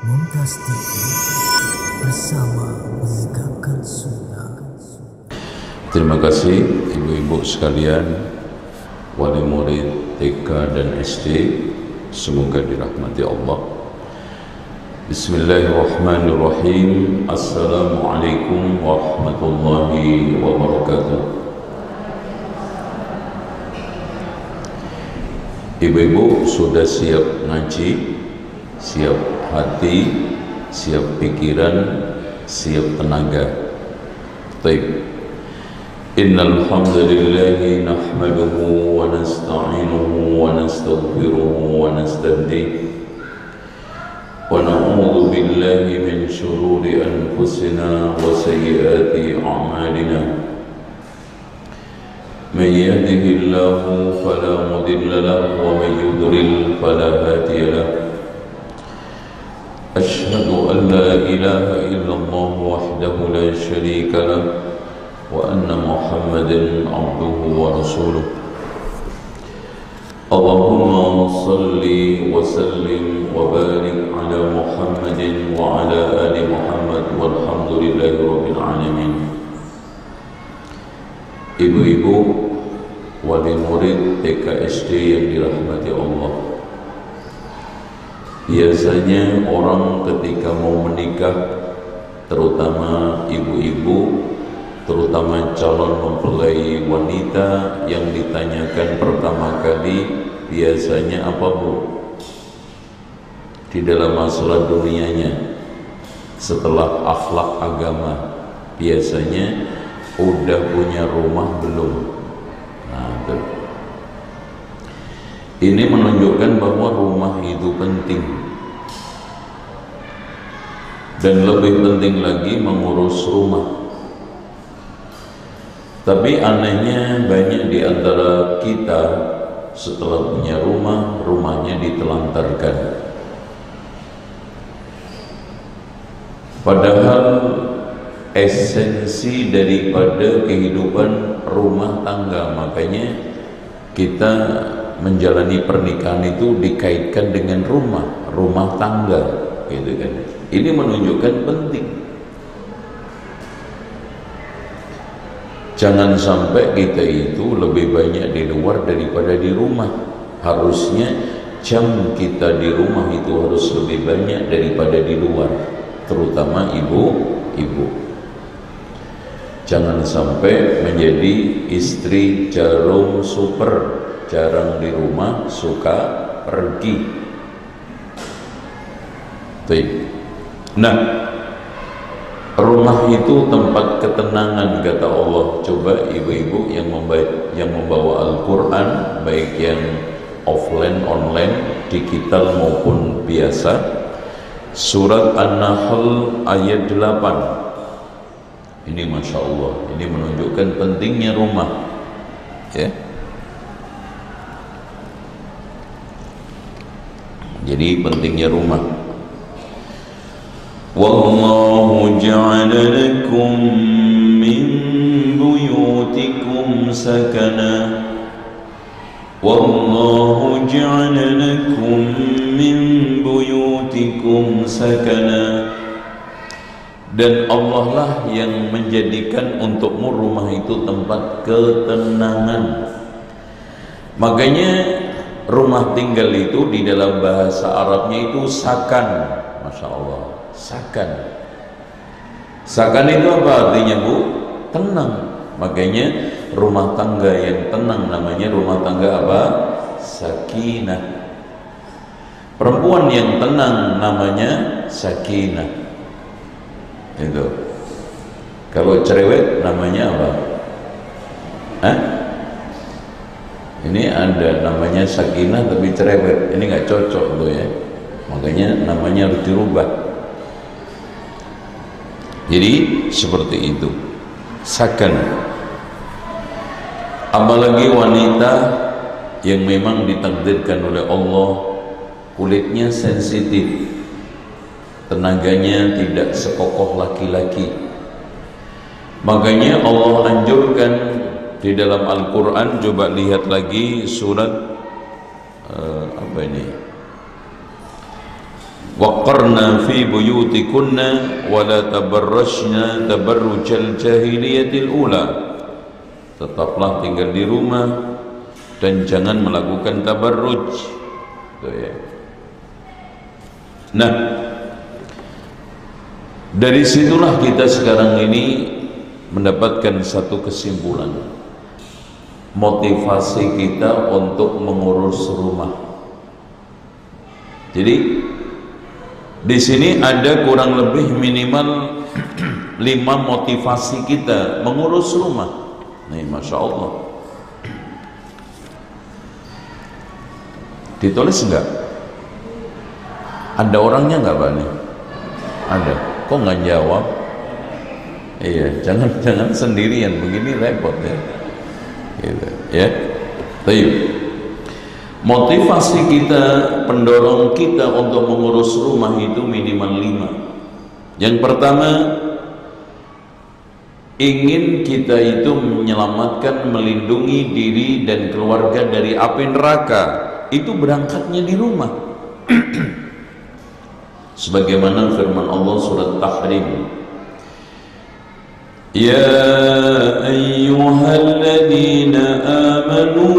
Mumtaz TV bersama menegakkan sunnah. Terima kasih ibu-ibu sekalian, wali murid TK dan SD, semoga dirahmati Allah. Bismillahirrahmanirrahim. Assalamualaikum warahmatullahi wabarakatuh. Ibu-ibu sudah siap ngaji, siap hati, siap pikiran, siap tenaga. Baik. Innal hamdalillahi nahmaduhu wa nasta'inuhu wa nastaghfiruhu wa nastahdihi wa na'udzu billahi min shururi anfusina wa sayyiati a'malina. Man yahdihillahu fala mudilla lahu wa man yudlil fala hadiya lahu. Asyhadu an la ilaha illallah wahdahu la syarika lahu wa anna Muhammadan abduhu wa rasuluh. Allahumma salli wa sallim wa barik ala Muhammadin wa ala ali Muhammad walhamdulillahi rabbil alamin. Ibu-ibu wali murid TK SD yang dirahmati Allah, biasanya orang ketika mau menikah, terutama ibu-ibu, terutama calon mempelai wanita, yang ditanyakan pertama kali biasanya apa, Bu? Di dalam masalah dunianya, setelah akhlak agama, biasanya udah punya rumah belum? Nah, itu. Ini menunjukkan bahwa rumah itu penting, dan lebih penting lagi mengurus rumah. Tapi anehnya banyak di antara kita setelah punya rumah, rumahnya ditelantarkan. Padahal esensi daripada kehidupan rumah tangga, makanya kita menjalani pernikahan itu dikaitkan dengan rumah tangga, gitu kan. Ini menunjukkan penting. Jangan sampai kita itu lebih banyak di luar daripada di rumah. Harusnya jam kita di rumah itu harus lebih banyak daripada di luar, terutama ibu-ibu. Jangan sampai menjadi istri jarum super, jarang di rumah, suka pergi. Nah, rumah itu tempat ketenangan, kata Allah. Coba ibu-ibu yang membawa Al-Quran, baik yang offline, online, digital maupun biasa, surat An-Nahl ayat 8. Ini Masya Allah, ini menunjukkan pentingnya rumah, ya. Jadi pentingnya rumah. Wallahu ja'ala lakum min buyutikum sakana. Wallahu ja'ala lakum min buyutikum sakana. Dan Allah lah yang menjadikan untukmu rumah itu tempat ketenangan. Makanya rumah tinggal itu di dalam bahasa Arabnya itu sakan. Masya Allah, sakan. Sakan itu apa artinya, Bu? Tenang. Makanya rumah tangga yang tenang namanya rumah tangga apa? Sakinah. Perempuan yang tenang namanya sakinah. Itu. Kalau cerewet namanya apa? Ini ada namanya sakinah tapi cerewet. Ini nggak cocok tuh ya. Makanya namanya harus dirubah. Jadi seperti itu. Sakan. Apalagi wanita yang memang ditakdirkan oleh Allah kulitnya sensitif, tenaganya tidak sekokoh laki-laki. Makanya Allah anjurkan di dalam Al-Quran. Coba lihat lagi surat apa ini? waqarna fi buyutikunna wa la tabarrajna tabarrujal jahiliyatil ula, tetaplah tinggal di rumah dan jangan melakukan tabarruj. Itu ya. Nah, dari situlah kita sekarang ini mendapatkan satu kesimpulan, motivasi kita untuk mengurus rumah. Jadi di sini ada kurang lebih minimal 5 motivasi kita mengurus rumah. Nih, masya Allah. Ditulis enggak? Ada orangnya enggak, Pak nih? Ada. Kok nggak jawab? Iya, jangan sendirian begini, repot ya. Gitu, ya. Baik. Motivasi kita, pendorong kita untuk mengurus rumah itu minimal 5. Yang pertama, ingin kita itu menyelamatkan, melindungi diri dan keluarga dari api neraka. Itu berangkatnya di rumah. Sebagaimana firman Allah surat Tahrim, ya ayyuhalladzina amanu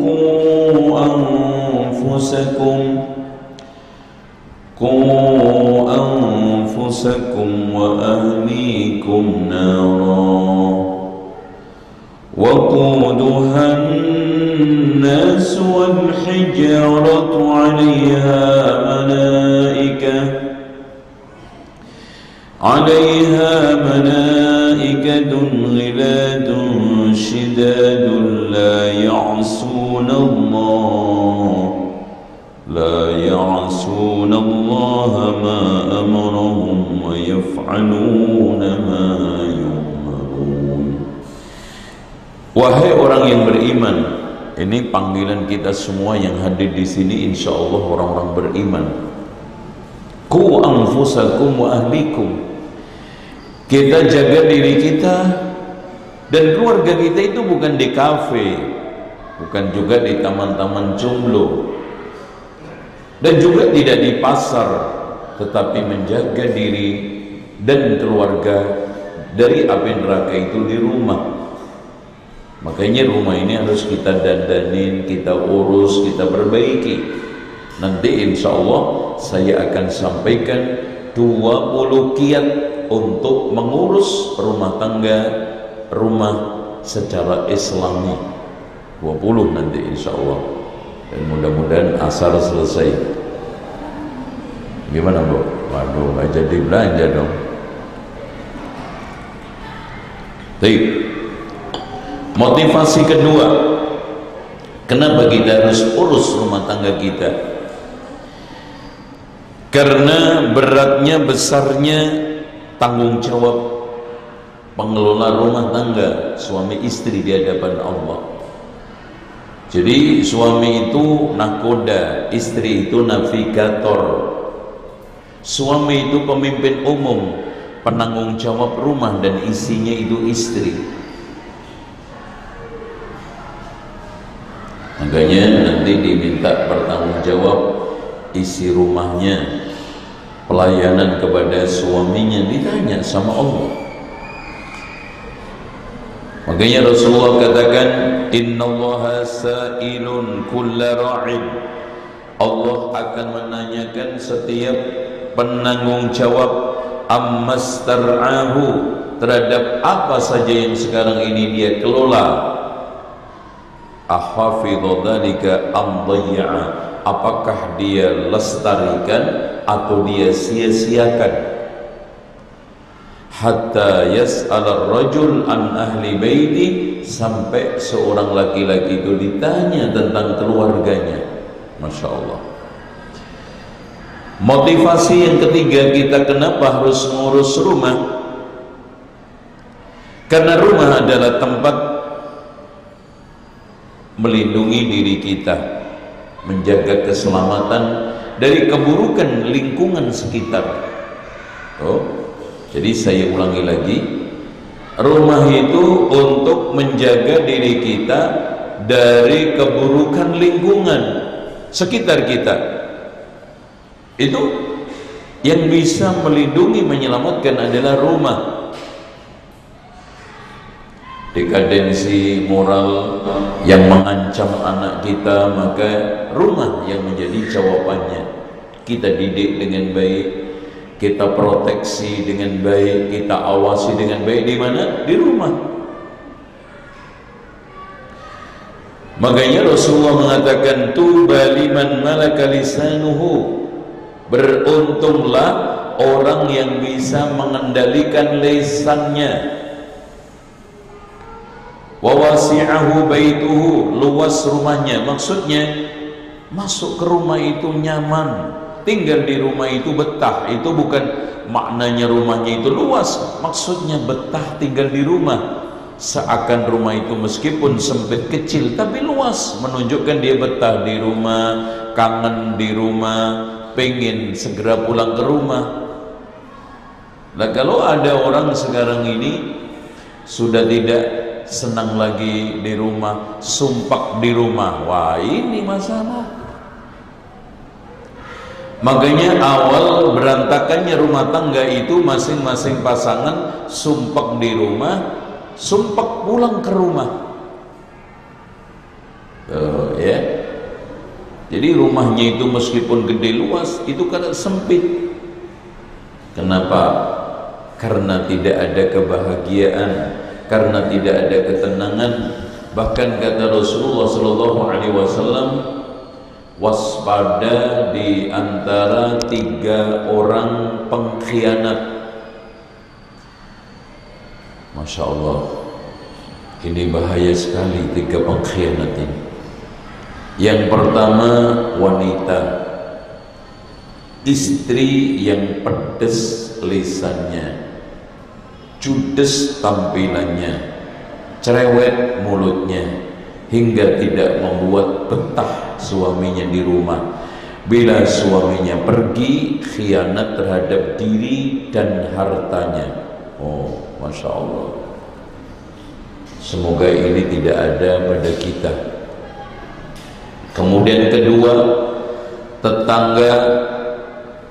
qu anfusakum wa ahlikum nara waquduha an-nas wal hijaratu 'alayha malaikatun ghiladun shidadun la ya'suna Allah ma amarahum wa yaf'aluna ma yu'marun. Wahai orang yang beriman, ini panggilan kita semua yang hadir di sini, insya Allah orang-orang beriman. Qu anfusakum wa ahlikum. Kita jaga diri kita dan keluarga kita itu bukan di kafe, bukan juga di taman-taman jomblo, dan juga tidak di pasar, tetapi menjaga diri dan keluarga dari api neraka itu di rumah. Makanya rumah ini harus kita dandanin, kita urus, kita perbaiki. Nanti insya Allah saya akan sampaikan 20 kiat untuk mengurus rumah tangga, rumah secara islami. 20 nanti insya Allah. Dan mudah-mudahan asar selesai. Gimana, Bu? Waduh, nggak jadi belanja dong. Baik. Motivasi kedua, kenapa kita harus urus rumah tangga kita? Karena beratnya, besarnya tanggung jawab pengelola rumah tangga suami istri di hadapan Allah. Jadi suami itu nakoda, istri itu navigator. Suami itu pemimpin umum, penanggung jawab rumah, dan isinya itu istri. Makanya nanti diminta bertanggung jawab isi rumahnya, pelayanan kepada suaminya, ditanya sama Allah. Makanya Rasulullah katakan, innallaha sa'ilun kulla ra'in. Allah akan menanyakan setiap penanggung jawab ammastar'ahu, terhadap apa saja yang sekarang ini dia kelola. Ahafidhu dzalika am dhayya'a, apakah dia lestarikan atau dia sia-siakan. Hatta yas'al ar-rajul an ahli baiti, sampai seorang laki-laki itu ditanya tentang keluarganya. Masya Allah. Motivasi yang ketiga kita kenapa harus mengurus rumah, karena rumah adalah tempat melindungi diri kita, menjaga keselamatan dari keburukan lingkungan sekitar. Jadi saya ulangi lagi, rumah itu untuk menjaga diri kita dari keburukan lingkungan sekitar kita. Itu Yang bisa melindungi, menyelamatkan adalah rumah. Dekadensi moral yang mengancam anak kita, maka rumah yang menjadi jawabannya. Kita didik dengan baik, kita proteksi dengan baik, kita awasi dengan baik. Di mana? Di rumah. Makanya Rasulullah mengatakan, tuba liman malaka lisanuhu, beruntunglah orang yang bisa mengendalikan lisannya. Wa wasi'ahu baituhu, luas rumahnya. Maksudnya masuk ke rumah itu nyaman, tinggal di rumah itu betah. Itu bukan maknanya rumahnya itu luas, maksudnya betah tinggal di rumah. Seakan rumah itu meskipun sempit kecil tapi luas, menunjukkan dia betah di rumah, kangen di rumah, pengen segera pulang ke rumah. Nah, kalau ada orang sekarang ini sudah tidak senang lagi di rumah, sumpah di rumah, wah ini masalah. Makanya awal berantakannya rumah tangga itu masing-masing pasangan sumpah di rumah, sumpah pulang ke rumah. Ya. Jadi rumahnya itu meskipun gede luas, itu kadang sempit. Kenapa? Karena tidak ada kebahagiaan, karena tidak ada ketenangan. Bahkan kata Rasulullah SAW, waspada di antara 3 orang pengkhianat. Masya Allah, ini bahaya sekali 3 pengkhianat ini. Yang pertama, wanita, istri yang pedes lisannya, judes tampilannya, cerewet mulutnya, hingga tidak membuat betah suaminya di rumah. Bila suaminya pergi, khianat terhadap diri dan hartanya. Oh, Masya Allah. Semoga ini tidak ada pada kita. Kemudian kedua, tetangga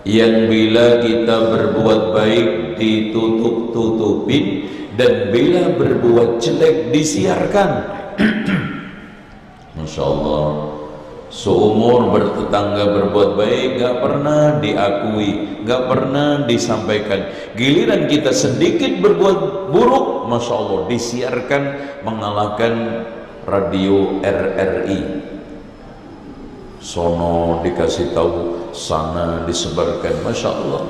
yang bila kita berbuat baik ditutup-tutupin, dan bila berbuat jelek disiarkan. Masya Allah, seumur bertetangga berbuat baik gak pernah diakui, gak pernah disampaikan. Giliran kita sedikit berbuat buruk, Masya Allah, disiarkan, mengalahkan radio RRI. Sono dikasih tahu, sana disebarkan. Masya Allah.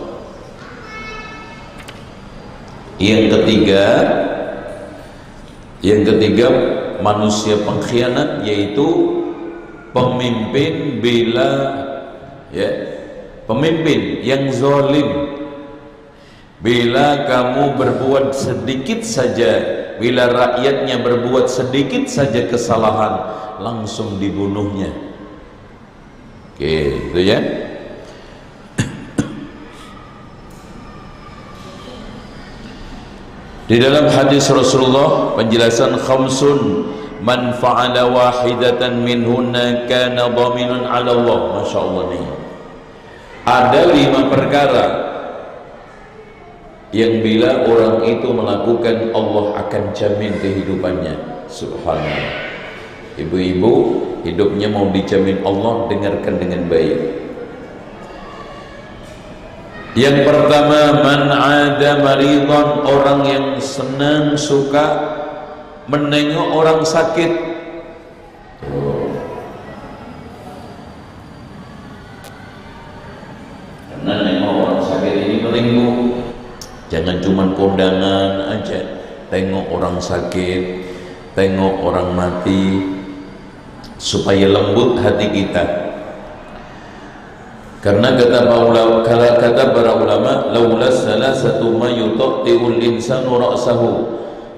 Yang ketiga manusia pengkhianat, yaitu pemimpin pemimpin yang zalim. Bila kamu berbuat sedikit saja, bila rakyatnya berbuat sedikit saja kesalahan, langsung dibunuhnya. Oke, itu ya. Di dalam hadis Rasulullah penjelasan khamsun man fa'ala wahidatan minhunna kana dhaminun 'ala Allah. Masya Allah nih. Ada 5 perkara yang bila orang itu melakukan, Allah akan jamin kehidupannya. Subhanallah. Ibu-ibu, hidupnya mau dijamin Allah, dengarkan dengan baik. Yang pertama, man 'ada maridhan, orang yang senang, suka menengok orang sakit. Karena nengok orang sakit ini penting, Bu. Jangan cuma kondangan aja. Tengok orang sakit, tengok orang mati, supaya lembut hati kita. Karena kata para ulama, laula salasatu ma yutaqti'ul insanu ra'sahu,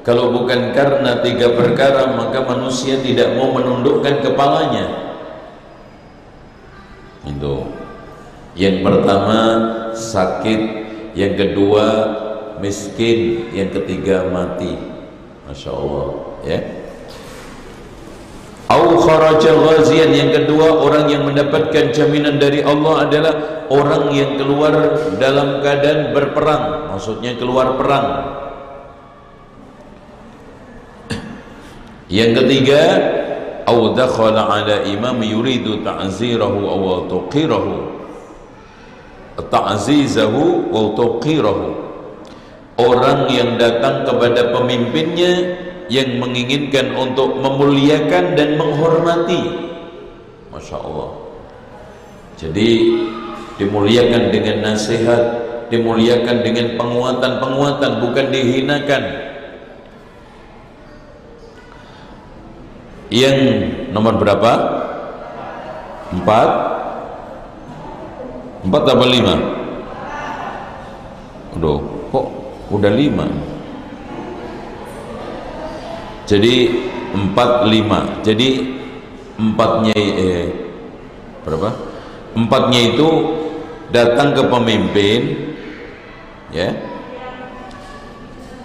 kalau bukan karena 3 perkara maka manusia tidak mau menundukkan kepalanya. Itu. Yang pertama sakit, yang kedua miskin, yang ketiga mati. Masya Allah, ya. Au kharaja ghazian, yang kedua orang yang mendapatkan jaminan dari Allah adalah orang yang keluar dalam keadaan berperang, maksudnya keluar perang. Yang ketiga, au dakhala ala imam yuridu ta'zirahu aw tuqirahu, ta'zizahu wa tuqirahu, orang yang datang kepada pemimpinnya yang menginginkan untuk memuliakan dan menghormati. Masya Allah. Jadi dimuliakan dengan nasihat, dimuliakan dengan penguatan-penguatan, bukan dihinakan. Yang nomor berapa? 4 atau 5? Aduh, kok udah 5? Jadi 4, 5. Jadi empatnya berapa? Empatnya itu datang ke pemimpin, ya,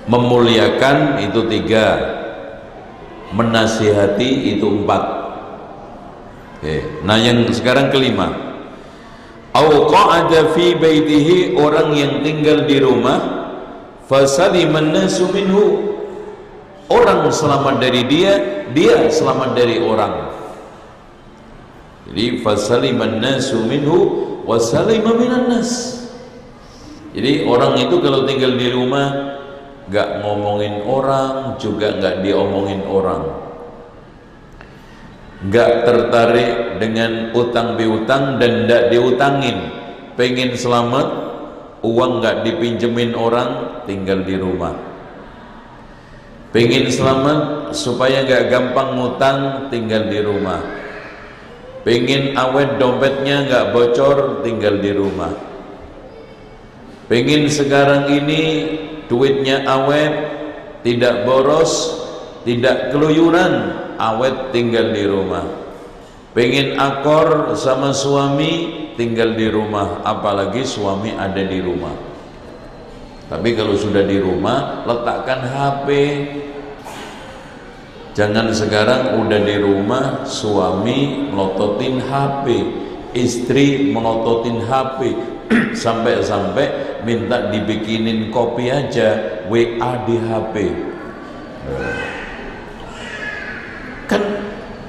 memuliakan itu 3, menasihati itu 4. Oke. Nah yang sekarang kelima, au qa'ada fi baitihi, orang yang tinggal di rumah, fasaliman nasu minhu, orang selamat dari dia, dia selamat dari orang. Jadi fasaliman nasu minhu wa salima minan nas. Jadi orang itu kalau tinggal di rumah gak ngomongin orang, juga gak diomongin orang, gak tertarik dengan utang piutang dan gak diutangin. Pengen selamat, uang gak dipinjemin orang, tinggal di rumah. Pengen selamat supaya gak gampang ngutang, tinggal di rumah. Pengen awet dompetnya gak bocor, tinggal di rumah. Pengen sekarang ini duitnya awet, tidak boros, tidak keluyuran, awet, tinggal di rumah. Pengen akor sama suami, tinggal di rumah, apalagi suami ada di rumah. Tapi kalau sudah di rumah, letakkan HP. Jangan sekarang udah di rumah, suami melototin HP, istri melototin HP, sampai-sampai minta dibikinin kopi aja, WA di HP. Kan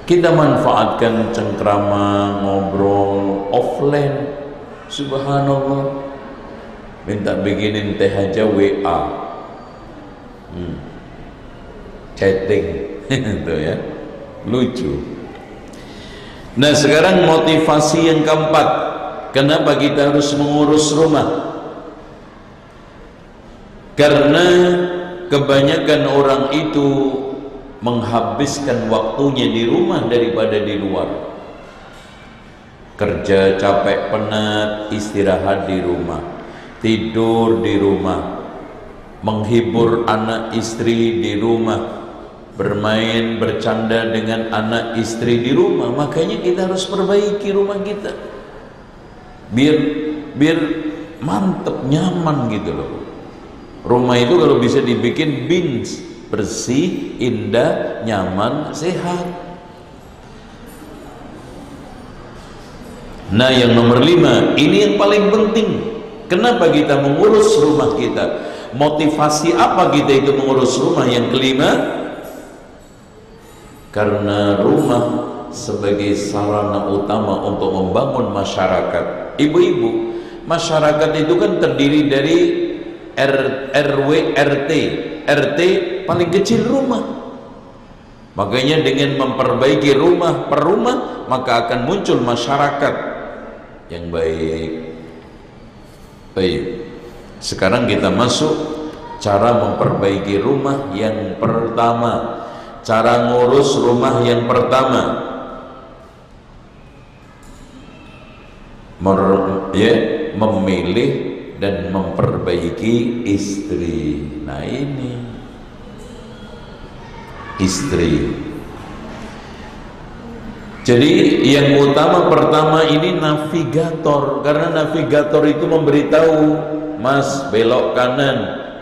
kita manfaatkan cengkrama, ngobrol offline. Subhanallah, minta bikinin teh aja WA, chatting. Itu ya, lucu. Nah sekarang motivasi yang keempat, kenapa kita harus mengurus rumah? Karena kebanyakan orang itu menghabiskan waktunya di rumah daripada di luar. Kerja capek penat, istirahat di rumah, tidur di rumah, menghibur anak istri di rumah, bermain bercanda dengan anak istri di rumah. Makanya kita harus perbaiki rumah kita biar mantep, nyaman gitu loh. Rumah itu kalau bisa dibikin bins, bersih, indah, nyaman, sehat. Nah yang nomor 5, ini yang paling penting. Kenapa kita mengurus rumah kita? Motivasi apa kita itu mengurus rumah? Yang kelima, karena rumah sebagai sarana utama untuk membangun masyarakat. Ibu-ibu, masyarakat itu kan terdiri dari RW, RT. RT paling kecil rumah. Makanya dengan memperbaiki rumah per rumah, maka akan muncul masyarakat yang baik. Baik. Sekarang kita masuk cara memperbaiki rumah yang pertama. Cara ngurus rumah yang pertama, memilih dan memperbaiki istri. Nah ini istri. Jadi yang utama pertama ini navigator, karena navigator itu memberitahu, Mas belok kanan,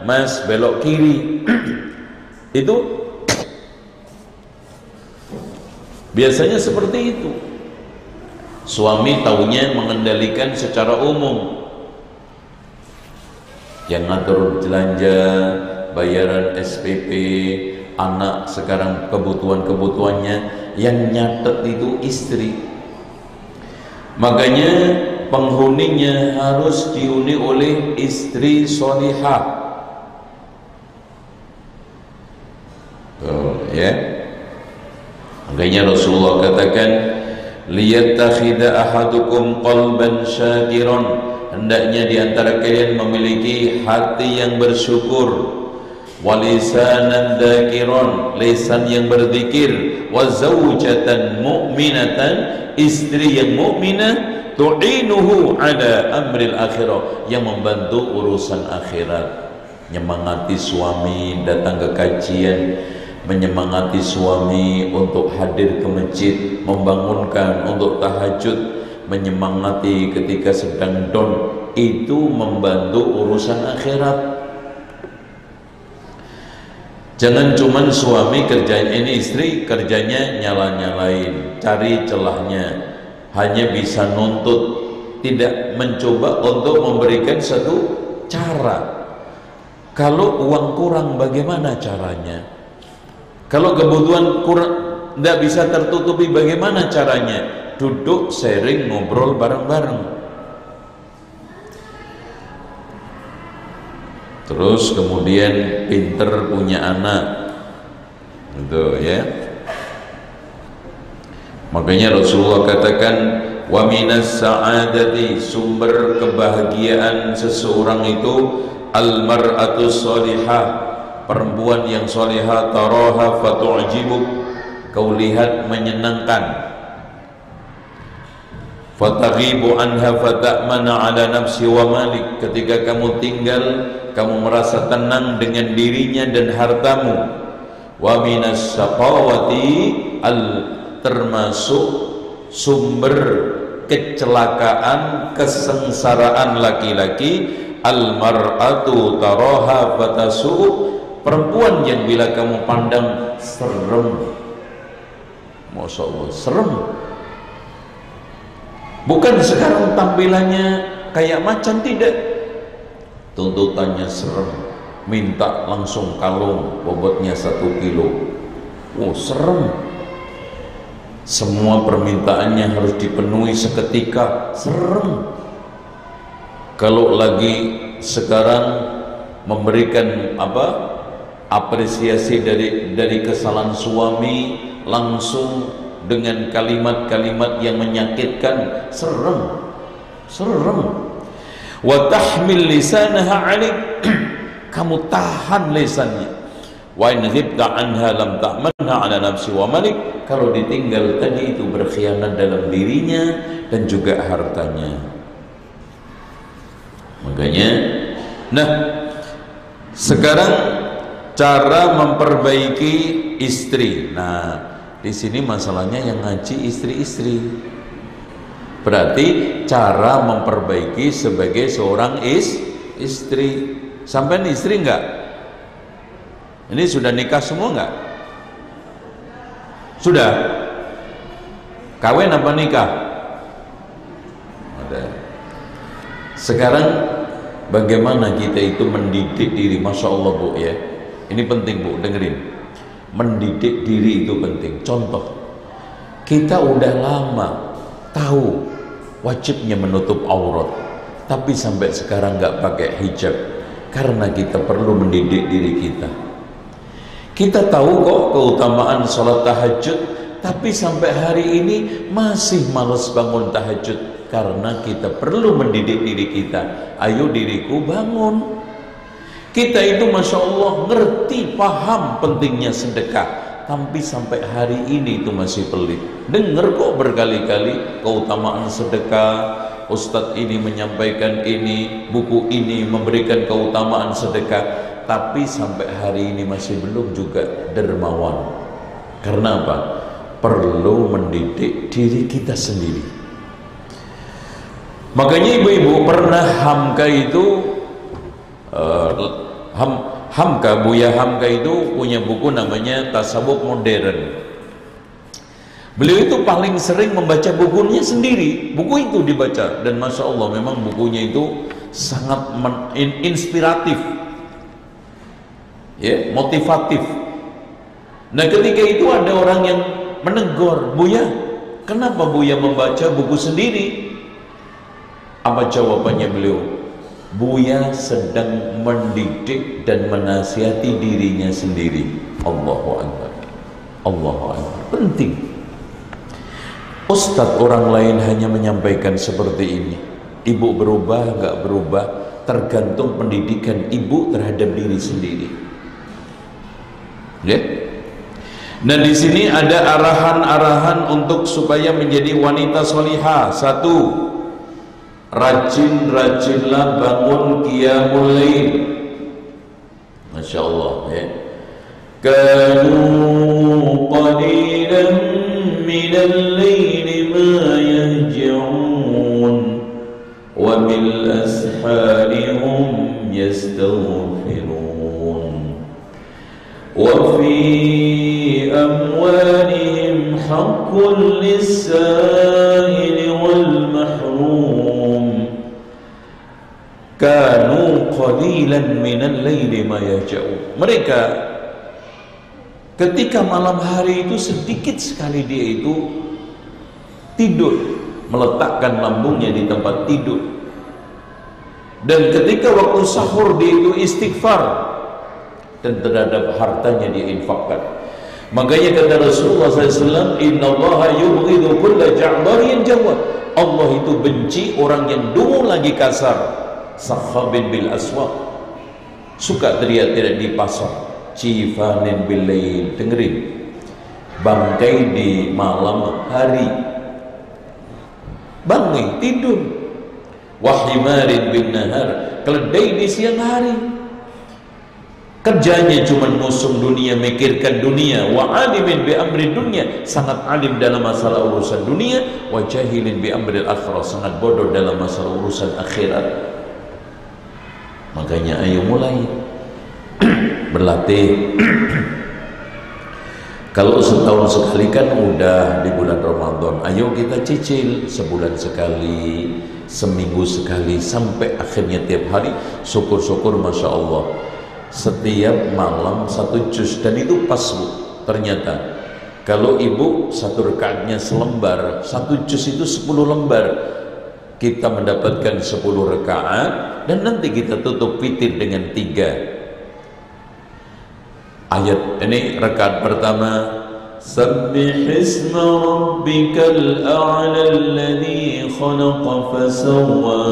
Mas belok kiri. Itu Biasanya seperti itu. Suami taunya mengendalikan secara umum, yang ngatur belanja, bayaran SPP, anak sekarang kebutuhan-kebutuhannya, yang nyatet itu istri. Makanya penghuninya harus dihuni oleh istri solihah. Ya. Makanya Rasulullah katakan, liyattakhidha ahadukum qalban syakiran, hendaknya di antara kalian memiliki hati yang bersyukur, walisanan dzakiran, lisan yang berzikir, wa zaujatan mu'minatan, istri yang mukminah, tu'inuhu ala amril akhirah, yang membantu urusan akhirat. Menyemangati suami datang ke kajian, menyemangati suami untuk hadir ke masjid, membangunkan untuk tahajud, menyemangati ketika sedang down, itu membantu urusan akhirat. Jangan cuman suami kerjanya, ini istri kerjanya nyala-nyalain, cari celahnya, hanya bisa nuntut, tidak mencoba untuk memberikan satu cara. Kalau uang kurang bagaimana caranya? Kalau kebutuhan kurang tidak bisa tertutupi bagaimana caranya? Duduk sharing, ngobrol bareng-bareng. Terus kemudian pinter punya anak, gitu ya. Makanya Rasulullah katakan, wa minas sa'adati, sumber kebahagiaan seseorang itu al-mar'atu sholihah, perempuan yang solihah, taraha fatu'jibuk, kau lihat menyenangkan, fataghibu anha fata'mana ala nafsi wa malik, ketika kamu tinggal kamu merasa tenang dengan dirinya dan hartamu. Wa minas syaqawati, termasuk sumber kecelakaan, kesengsaraan laki-laki, al-mar'atu taraha fatasu'u, perempuan yang bila kamu pandang serem. Masya Allah, serem. Bukan sekarang tampilannya kayak macan, tidak. Tuntutannya serem, minta langsung kalung bobotnya 1 kilo. Oh, serem. Semua permintaannya harus dipenuhi seketika, serem. Kalau lagi sekarang memberikan apresiasi dari kesalahan suami, langsung dengan kalimat-kalimat yang menyakitkan, serem. Wa tahmil lisanaha 'alaik, kamu tahan lisannya. Wa in ghibta anha lam ta'manha 'ala nafsi wa malik, kalau ditinggal tadi itu berkhianat dalam dirinya dan juga hartanya. Makanya, nah sekarang cara memperbaiki istri. Nah, di sini masalahnya yang ngaji istri-istri. Berarti cara memperbaiki sebagai seorang istri. Sampai istri enggak? Ini sudah nikah semua enggak? Sudah? Kawin apa nikah? Ada. Sekarang bagaimana kita itu mendidik diri? Masya Allah Bu ya. Ini penting Bu, dengerin. Mendidik diri itu penting. Contoh, kita udah lama tahu wajibnya menutup aurat, tapi sampai sekarang nggak pakai hijab, karena kita perlu mendidik diri kita. Kita tahu kok keutamaan sholat tahajud, tapi sampai hari ini masih malas bangun tahajud, karena kita perlu mendidik diri kita. Ayo diriku bangun. Kita itu Masya Allah ngerti, paham pentingnya sedekah, tapi sampai hari ini itu masih pelit. Dengar kok berkali-kali keutamaan sedekah, Ustadz ini menyampaikan ini, buku ini memberikan keutamaan sedekah, tapi sampai hari ini masih belum juga dermawan. Karena apa? Perlu mendidik diri kita sendiri. Makanya ibu-ibu pernah Hamka itu Buya Hamka itu punya buku namanya Tasawuf Modern. Beliau itu paling sering membaca bukunya sendiri. Buku itu dibaca, dan Masya Allah memang bukunya itu sangat inspiratif, ya, motivatif. Nah ketika itu ada orang yang menegur, "Buya, kenapa Buya membaca buku sendiri?" Apa jawabannya beliau? "Buya sedang mendidik dan menasihati dirinya sendiri." Allahu Akbar, Allahu Akbar. Penting. Ustadz orang lain hanya menyampaikan seperti ini. Ibu berubah, nggak berubah, tergantung pendidikan ibu terhadap diri sendiri. Ya. Nah di sini ada arahan-arahan untuk supaya menjadi wanita solihah. 1, rajin-rajinlah bangun qiyamul lail. Masya Allah, ya. Kanu qalilan minal laili ma yahja'un wa bil ashari hum yastaghfirun wa fi amwalihim haqqun lis-sa'ili wal mahrum. Kanu qalilan minal laili ma yahja'un. Mereka ketika malam hari itu sedikit sekali dia itu tidur, meletakkan lambungnya di tempat tidur. Dan ketika waktu sahur dia itu istighfar, dan terhadap hartanya dia infakkan. Makanya kata Rasulullah SAW, "Innallaha yubghidu kulla ja'barin jawad." Allah itu benci orang yang dungu lagi kasar, sakhabin bil aswaq, suka teriak-teriak di pasar, cifanin bil lail, dengerin, bangkai di malam hari, bangkai tidur, wahimarin bin nahar, keledai di siang hari. Kerjanya cuma ngusung dunia, mikirkan dunia. Wa alimin bi amri dunia, sangat alim dalam masalah urusan dunia. Wa jahilin bi amri akhirah, sangat bodoh dalam masalah urusan akhirat. Makanya ayo mulai berlatih. Kalau setahun sekali kan udah di bulan Ramadan, ayo kita cicil sebulan sekali, seminggu sekali, sampai akhirnya tiap hari. Syukur-syukur Masya Allah, setiap malam 1 juz. Dan itu pas Bu, ternyata kalau ibu 1 rakaatnya selembar, 1 juz itu 10 lembar. Kita mendapatkan 10 rakaat, dan nanti kita tutup witir dengan 3 ayat. Ini rakaat pertama, Sabbih isma rabbikal a'la alladhi khalaqa fasawwa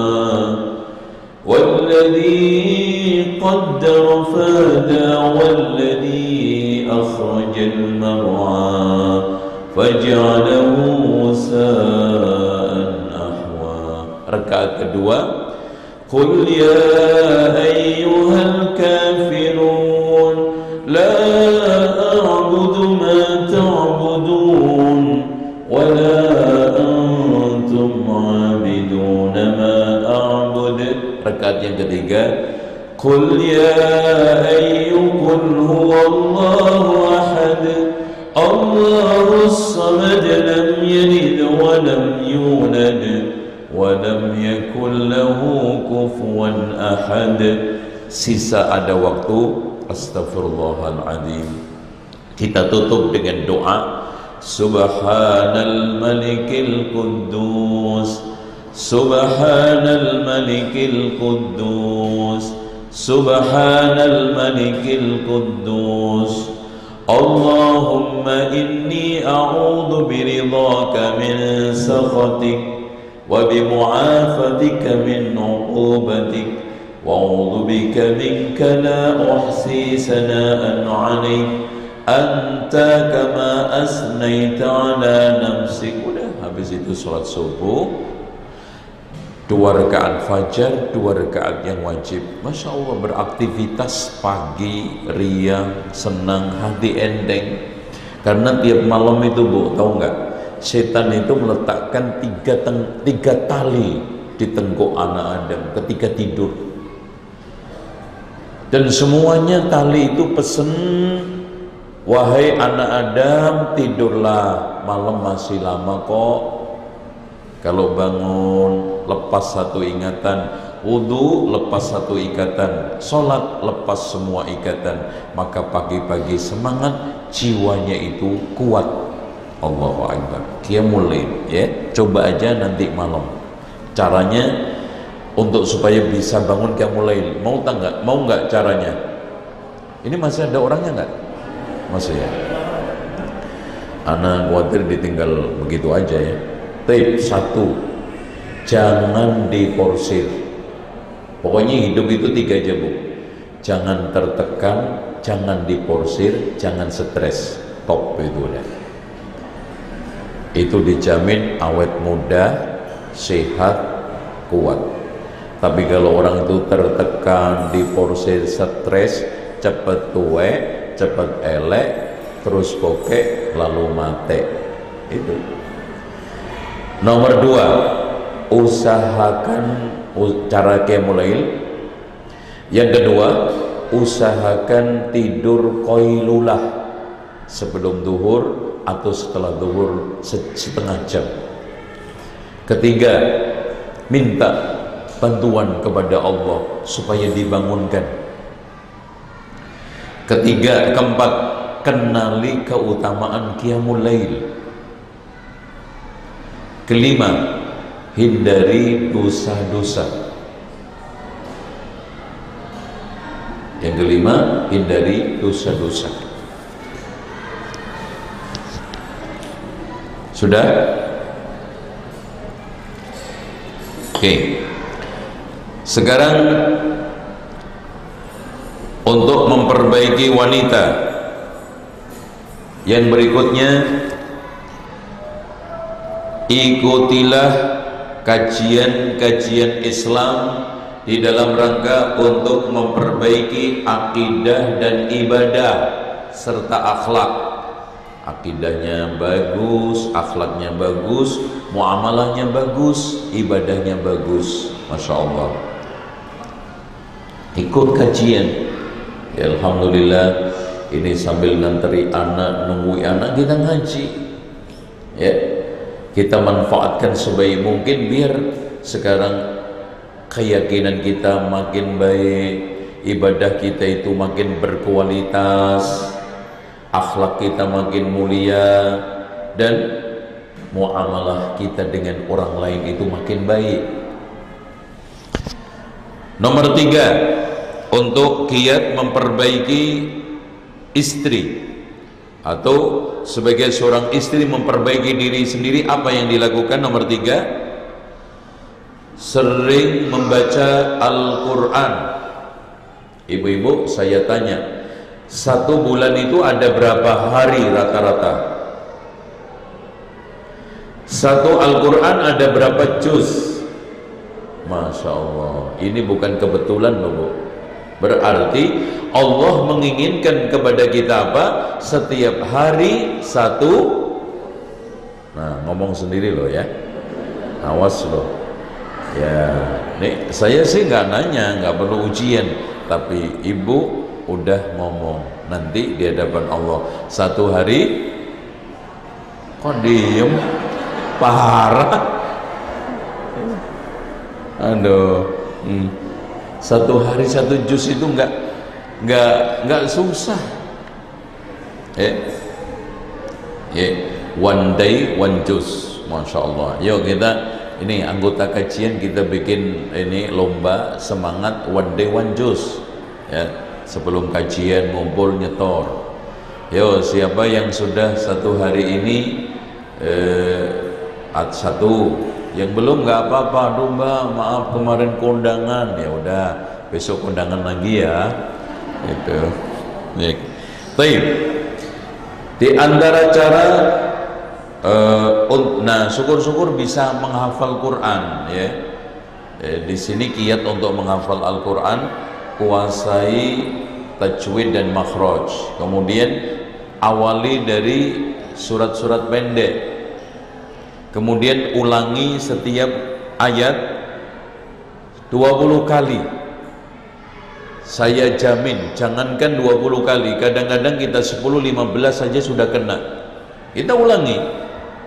walladhi qaddara fahda walladhi akhrajal mar'a faj'alahu sa'an ahwa. Rakaat kedua, Qul ya ayyuhal kafirun la a'budu ma ta'budun wa la antum 'abiduna ma a'bud. Rakaat yang ketiga, Qul ya ayyukun huwallahu ahad Allahus samad lam yalid wa lam yulad wa lam yakul lahu kufuwan ahad. Sisa ada waktu, Astaghfirullahaladzim. Kita tutup dengan doa, Subhanal Malikil Quddus, Subhanal Malikil Quddus, Subhanal Malikil Quddus. Allahumma inni a'udhu biridhaka min sakhatik wa bimu'afatika min 'uqubatik wa a'udhu bika minka la uhsi sana'an 'alaik anta kama asnaita 'ala nafsik. Udah habis itu sholat subuh, 2 rakaat fajar, 2 rakaat yang wajib. Masya Allah, beraktivitas pagi, riang, senang, hati enteng. Karena tiap malam itu Bu, tahu nggak, setan itu meletakkan 3 tali di tengkuk anak Adam ketika tidur. Dan semuanya tali itu pesen Wahai anak Adam, tidurlah, malam masih lama kok. Kalau bangun lepas satu ingatan, wudu lepas satu ikatan, sholat lepas semua ikatan, maka pagi-pagi semangat, jiwanya itu kuat. Allahu Akbar. Qiyamul Lail, ya. Coba aja nanti malam. Caranya untuk supaya bisa bangun Qiyamul Lail. Mau enggak? Mau enggak caranya? Ini masih ada orangnya enggak? Masih ya. Ana khawatir ditinggal begitu aja ya. Tip 1, jangan diporsir. Pokoknya hidup itu 3 aja, Bu. Jangan tertekan, jangan diporsir, jangan stres. Top itu udah. Itu dijamin awet muda, sehat, kuat. Tapi kalau orang itu tertekan, diporsir, stres, cepet tuwe, cepet elek, terus bokek, lalu mate. Itu. Nomor 2, usahakan cara Qiyamul Lail. Yang kedua, usahakan tidur qailulah sebelum zuhur atau setelah zuhur setengah jam. Ketiga, minta bantuan kepada Allah supaya dibangunkan. Keempat, kenali keutamaan Qiyamul Lail. Kelima, hindari dosa-dosa. Yang kelima, hindari dosa-dosa. Sudah? Oke. Sekarang untuk memperbaiki wanita yang berikutnya, ikutilah kajian-kajian Islam di dalam rangka untuk memperbaiki akidah dan ibadah serta akhlak. Akidahnya bagus, akhlaknya bagus, muamalahnya bagus, ibadahnya bagus. Masya Allah. Ikut kajian. Ya, alhamdulillah, ini sambil nganteri anak, nunggu anak, kita ngaji. Ya, kita manfaatkan sebaik mungkin biar sekarang keyakinan kita makin baik, ibadah kita itu makin berkualitas, akhlak kita makin mulia, dan muamalah kita dengan orang lain itu makin baik. Nomor 3, untuk giat memperbaiki istri, atau sebagai seorang istri memperbaiki diri sendiri, apa yang dilakukan? Nomor 3, sering membaca Al-Quran. Ibu-ibu, saya tanya, 1 bulan itu ada berapa hari rata-rata? 1 Al-Quran ada berapa juz? Masya Allah, ini bukan kebetulan loh, Bu. Berarti Allah menginginkan kepada kita apa? Setiap hari 1. Nah, ngomong sendiri loh ya, awas loh ya. Nih, saya sih nggak nanya, nggak perlu ujian, tapi ibu udah ngomong nanti di hadapan Allah 1 hari. Kok diem? Parah. Aduh. 1 hari 1 juz itu nggak susah. One day 1 juz. Masya Allah. Yuk kita ini anggota kajian, kita bikin ini lomba semangat 1 day 1 juz. Ya, sebelum kajian ngumpul nyetor. Yo, siapa yang sudah 1 hari ini 1, yang belum nggak apa-apa. Aduh Mbak, maaf kemarin kondangan. Ya udah, besok kondangan lagi ya. Itu. Baik. Di antara cara nah, syukur-syukur bisa menghafal Quran ya. Di sini kiat untuk menghafal Al-Quran, kuasai tajwid dan makhraj. Kemudian awali dari surat-surat pendek. Kemudian ulangi setiap ayat 20 kali Saya jamin, jangankan 20 kali, kadang-kadang kita 10-15 saja sudah kena. Kita ulangi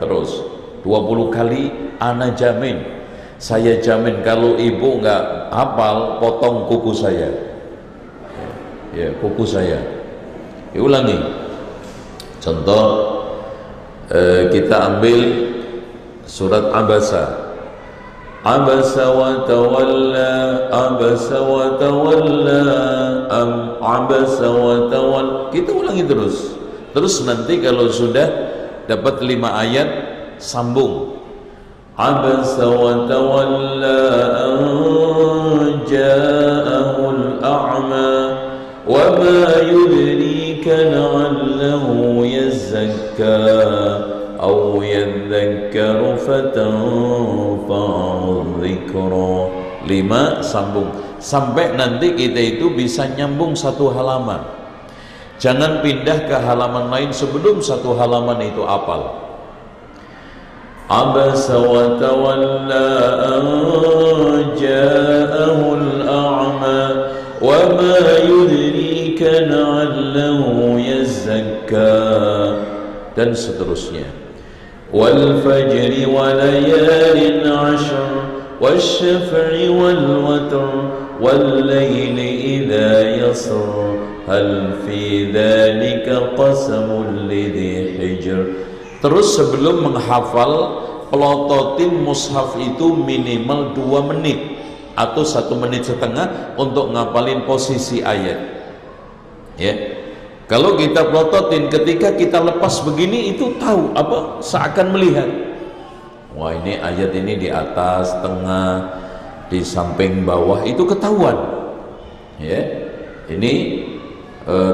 terus 20 kali, ana jamin, saya jamin kalau ibu nggak hafal, potong kuku saya. Ya, kuku saya. Diulangi. Contoh, kita ambil surat Abasa. Abasa wa tawalla, abasa wa tawalla, abasa wa tawalla. Kita ulangi terus. Terus nanti kalau sudah dapat 5 ayat, sambung. Abasa wa tawalla an ja'ahul a'ma wa ma yudrika la'allahu yazakka aw yadhakkaru fatanfa'u dzikra. 5 sambung sampai nanti kita itu bisa nyambung satu halaman. Jangan pindah ke halaman lain sebelum satu halaman itu hafal. Abasa wa tawalla an ja'ahul a'ma wa ma yudrika la'allahu yazakka, dan seterusnya. Wal fajri wa layalin 'ashr wasyaf'i wal watr wal layli idza yasr hal fi dzalika qasamul lidhi hijr. Terus sebelum menghafal, pelototin mushaf itu minimal 2 menit atau 1,5 menit untuk ngapalin posisi ayat. Ya. Kalau kita pelototin, ketika kita lepas begini itu tahu apa, seakan melihat. Wah, ini ayat ini di atas, tengah, di samping, bawah, itu ketahuan. Ya. Ini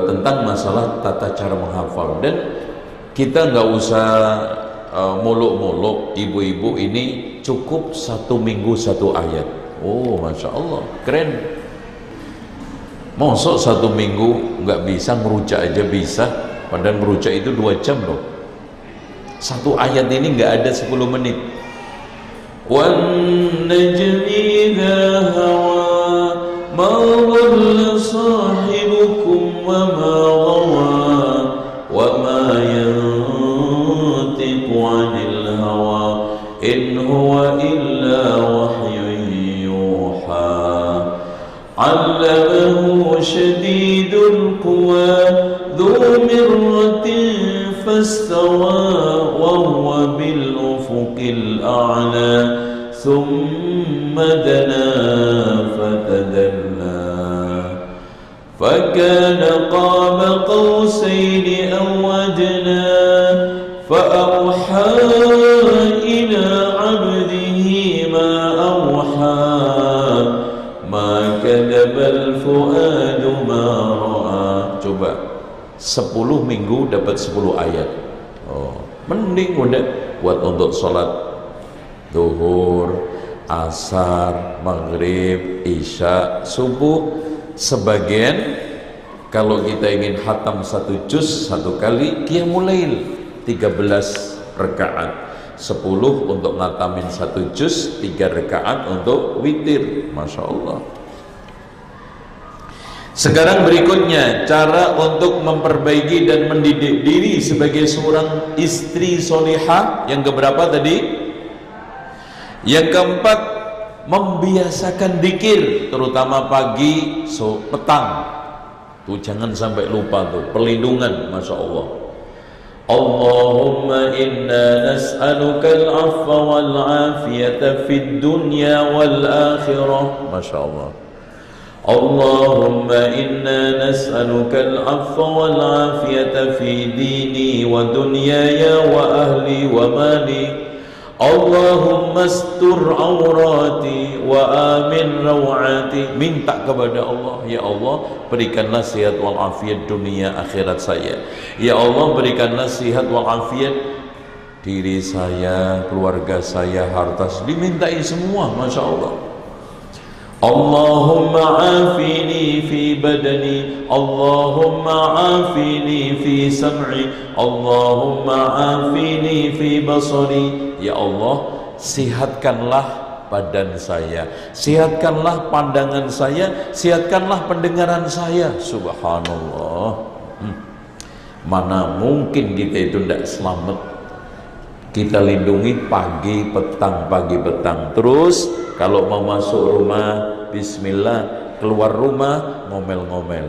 tentang masalah tata cara menghafal, dan kita nggak usah muluk-muluk. Ibu-ibu ini cukup 1 minggu 1 ayat. Oh, Masya Allah, keren. Mosok 1 minggu nggak bisa ngerucak aja bisa, padahal ngerucak itu 2 jam loh. 1 ayat ini nggak ada 10 menit. Wan najmi idza hawa ma dhalla sahibukum wa ma ghawa wa ma yantiqu 'anil hawa in huwa illa wahyun yuha 'allamahu shadidul quwa dhu mirratin fastawa wa huwa bil ufuqil a'la thumma dana fatadalla فكان قاب قوسين أو أدنى فأوحى إلى عبده ما أوحى ما كذب الفؤاد ما رأى. Coba 10 minggu dapat 10 ayat. Oh, mending udah buat untuk sholat zuhur, asar, maghrib, isya, subuh. Sebagian kalau kita ingin khatam 1 juz 1 kali, qiyamul lail 13 rakaat, 10 untuk ngatamin 1 juz, 3 rakaat untuk witir. Masya Allah. Sekarang berikutnya, cara untuk memperbaiki dan mendidik diri sebagai seorang istri solihah. Yang keberapa tadi? Yang keempat, membiasakan dzikir, terutama pagi, petang. Tuh jangan sampai lupa tuh, perlindungan. Masya Allah. Allahumma inna nas'aluka al-'afwa wal-'afiyata fid dunya wal-akhirah. Masya Allah. Allahumma inna nas'aluka al-'afwa wal-'afiyata fi dini wa dunyaya wa ahli wa mali. Allahumma astur aurati wa amin rawati. Minta kepada Allah, ya Allah berikanlah sehat walafiat dunia akhirat saya. Ya Allah berikanlah sehat walafiat diri saya, keluarga saya, harta. Dimintai semua. Masya Allah. Allahumma afini fi badani, Allahumma afini fi sam'i, Allahumma afini fi basari. Ya Allah, sihatkanlah badan saya, sehatkanlah pandangan saya, sehatkanlah pendengaran saya. Subhanallah. Mana mungkin kita itu tidak selamat. Kita lindungi pagi petang, pagi petang. Terus kalau mau masuk rumah, bismillah. Keluar rumah, ngomel-ngomel.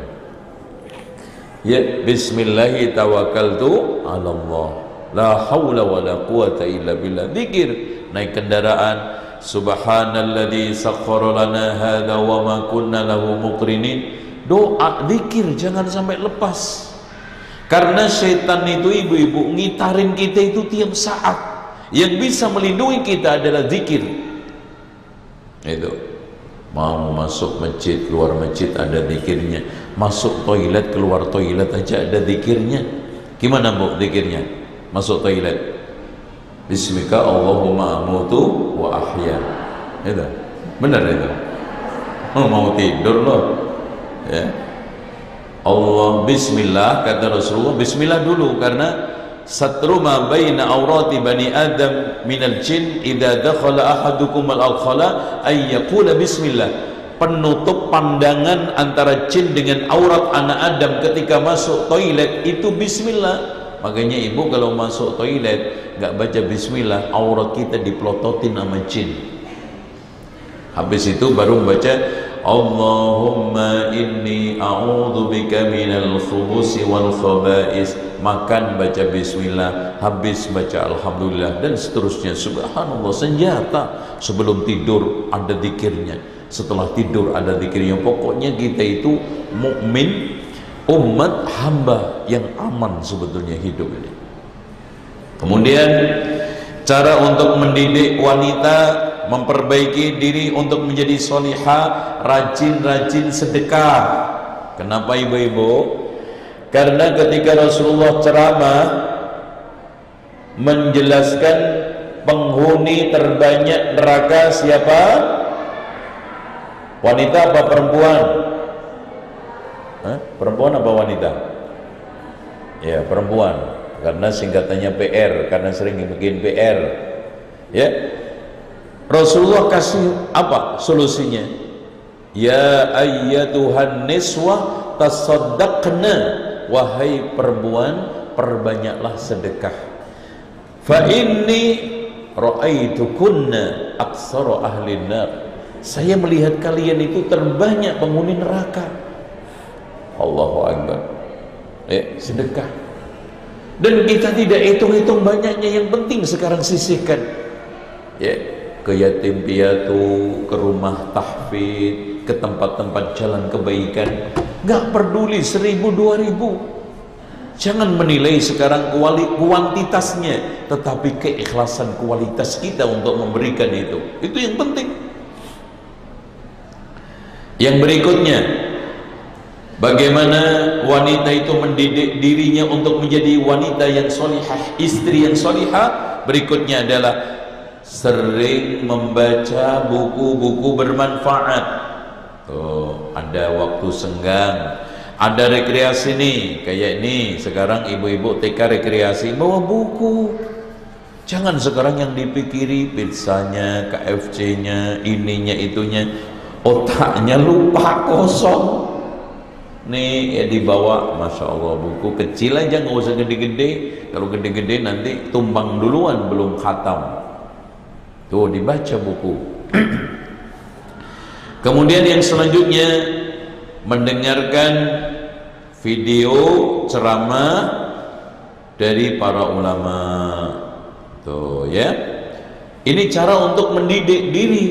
Ya, bismillahi tawakkaltu ala Allah. La haula wa la quwata illa billah. Zikir naik kendaraan, subhanalladzi sakhkhara lana hadza wa ma kunna lahu muqrinin. Doa, zikir, jangan sampai lepas. Karena setan itu ibu-ibu ngitarin kita itu tiap saat. Yang bisa melindungi kita adalah zikir. Itu. Mau masuk masjid, keluar masjid ada zikirnya. Masuk toilet, keluar toilet aja ada zikirnya. Gimana Bu zikirnya? Masuk toilet, bismika Allahumma amutu wa ahya. Itu benar itu. Mau tidur loh ya. Allah bismillah, kata Rasulullah, bismillah dulu, karena satru ma baina aurati bani adam minal jin idza dakhala ahadukum al-khala ay yaqula bismillah. Penutup pandangan antara jin dengan aurat anak Adam ketika masuk toilet itu bismillah. Makanya ibu kalau masuk toilet nggak baca bismillah, aurat kita dipelototin sama jin. Habis itu baru baca Allahumma inni a'udzubika minal khubusi wal khaba'is. Makan baca bismillah, habis baca alhamdulillah, dan seterusnya. Subhanallah. Senjata. Sebelum tidur ada zikirnya, setelah tidur ada zikirnya. Pokoknya kita itu mukmin, umat hamba yang aman sebetulnya hidup ini. Kemudian cara untuk mendidik wanita memperbaiki diri untuk menjadi solihah, rajin-rajin sedekah. Kenapa ibu-ibu? Karena ketika Rasulullah ceramah menjelaskan penghuni terbanyak neraka siapa? Wanita apa perempuan? Perempuan apa wanita? Ya, perempuan. Karena singkatannya PR, karena sering bikin PR. Ya. Rasulullah kasih apa solusinya? Ya ayyatuhan niswa tasaddaqna. Wahai perempuan, perbanyaklah sedekah. Fa inni ra'aitukunna aktsara ahlin nar. Saya melihat kalian itu terbanyak penghuni neraka. Allahu akbar. Sedekah. Dan kita tidak hitung-hitung banyaknya, yang penting sekarang sisihkan. Ya, ke yatim piatu, ke rumah tahfidz, ke tempat-tempat jalan kebaikan. Gak peduli 1000, 2000. Jangan menilai sekarang kuantitasnya, tetapi keikhlasan kualitas kita untuk memberikan itu yang penting. Yang berikutnya, bagaimana wanita itu mendidik dirinya untuk menjadi wanita yang solihah, istri yang solihah. Berikutnya adalah sering membaca buku-buku bermanfaat. Ada waktu senggang, ada rekreasi nih, kayak ini sekarang ibu-ibu TK rekreasi bawa buku. Jangan sekarang yang dipikiri pizzanya, KFC-nya, ininya itunya, otaknya lupa, kosong. Nih ya dibawa, masya Allah, buku kecil aja, nggak usah gede-gede. Kalau gede-gede nanti tumbang duluan, belum khatam. Tuh dibaca buku. Kemudian yang selanjutnya, mendengarkan video ceramah dari para ulama. Tuh ya. Ini cara untuk mendidik diri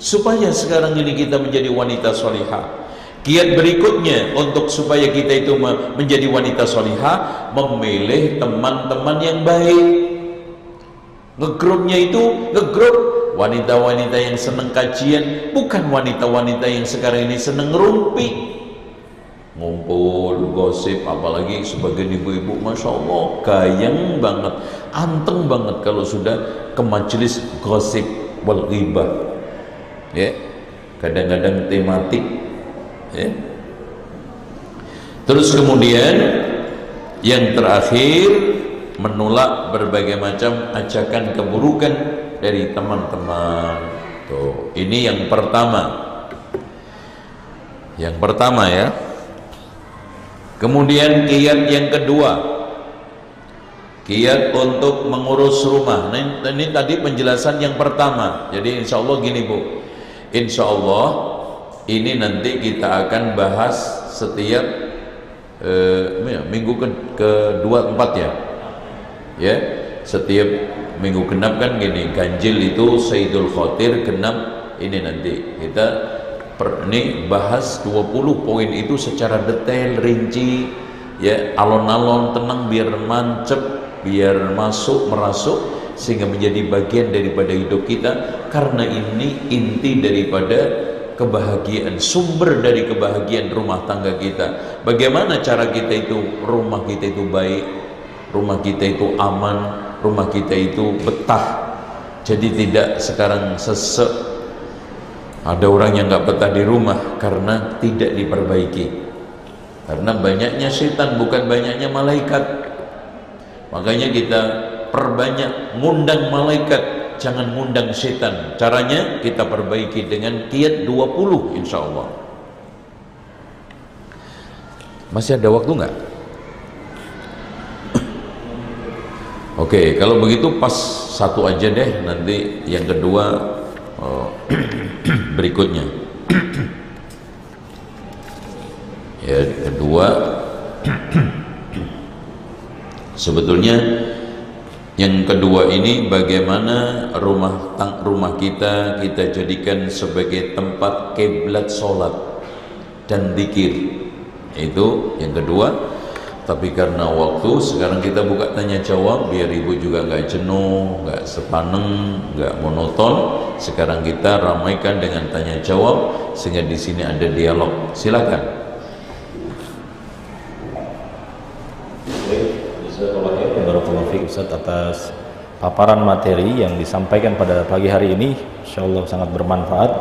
supaya sekarang ini kita menjadi wanita solihah. Kiat berikutnya untuk supaya kita itu menjadi wanita solihah, memilih teman-teman yang baik. Ngegrupnya itu ngegrup wanita-wanita yang senang kajian, bukan wanita-wanita yang sekarang ini senang ngerumpi, ngumpul, gosip. Apalagi sebagian ibu-ibu, masya Allah, gayeng banget, anteng banget kalau sudah ke majelis gosip wal ghibah. Ya, kadang-kadang tematik. Ya. Terus kemudian yang terakhir, menolak berbagai macam ajakan keburukan dari teman-teman. Tuh, ini yang pertama. Yang pertama ya. Kemudian kiat yang kedua, kiat untuk mengurus rumah. Ini tadi penjelasan yang pertama. Jadi insya Allah gini Bu, insya Allah ini nanti kita akan bahas setiap minggu ke-24 ya. Ya, setiap minggu genap kan gini, ganjil itu Sayyidul Khotir, genap ini nanti kita ini bahas 20 poin itu secara detail, rinci ya, alon-alon, tenang, biar mancep, biar masuk, merasuk, sehingga menjadi bagian daripada hidup kita. Karena ini inti daripada kebahagiaan, sumber dari kebahagiaan rumah tangga kita. Bagaimana cara kita itu, rumah kita itu baik, rumah kita itu aman, rumah kita itu betah. Jadi tidak sekarang sesek. Ada orang yang nggak betah di rumah karena tidak diperbaiki, karena banyaknya setan, bukan banyaknya malaikat. Makanya kita perbanyak ngundang malaikat, jangan ngundang setan. Caranya kita perbaiki dengan kiat 20 insya Allah. Masih ada waktu nggak? Oke, kalau begitu pas satu aja deh, nanti yang kedua berikutnya. Ya, kedua sebetulnya yang kedua ini bagaimana rumah kita jadikan sebagai tempat kiblat sholat dan zikir. Itu yang kedua. Tapi karena waktu, sekarang kita buka tanya jawab biar ibu juga nggak jenuh, nggak sepaneng, nggak monoton. Sekarang kita ramaikan dengan tanya jawab sehingga di sini ada dialog. Silakan. Barakallahu fiik Ustaz atas paparan materi yang disampaikan pada pagi hari ini. Insyaallah sangat bermanfaat.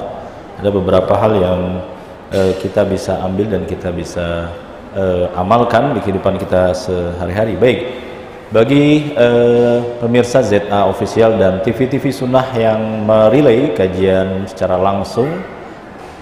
Ada beberapa hal yang kita bisa ambil dan kita bisa amalkan di kehidupan kita sehari-hari. Baik, bagi pemirsa ZA Official dan TV-TV Sunnah yang merelay kajian secara langsung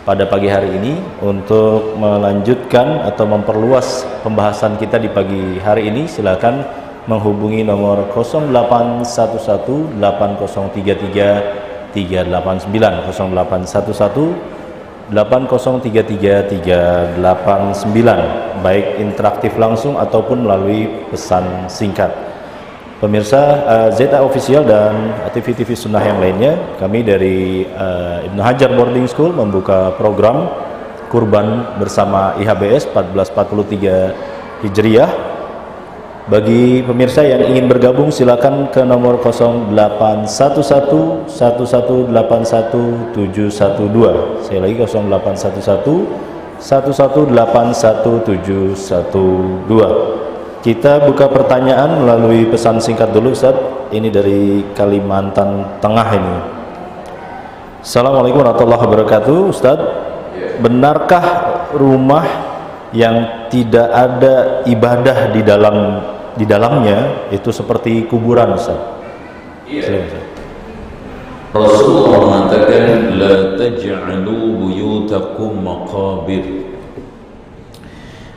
pada pagi hari ini, untuk melanjutkan atau memperluas pembahasan kita di pagi hari ini, silakan menghubungi nomor 0811 8033 389 0811 8033 389, baik interaktif langsung ataupun melalui pesan singkat. Pemirsa ZA Official dan TV-TV Sunnah yang lainnya, kami dari Ibnu Hajar Boarding School membuka program kurban bersama IHBS 1443 Hijriah. Bagi pemirsa yang ingin bergabung, silakan ke nomor 0811 1181 712. Saya lagi 0811 1181 712. Kita buka pertanyaan melalui pesan singkat dulu Ustaz. Ini dari Kalimantan Tengah ini. Assalamualaikum warahmatullahi wabarakatuh. Ustaz, benarkah rumah yang tidak ada ibadah di dalamnya itu seperti kuburan Ustaz? Iya. Rasulullah mengatakan la taj'alu buyutakum maqabir.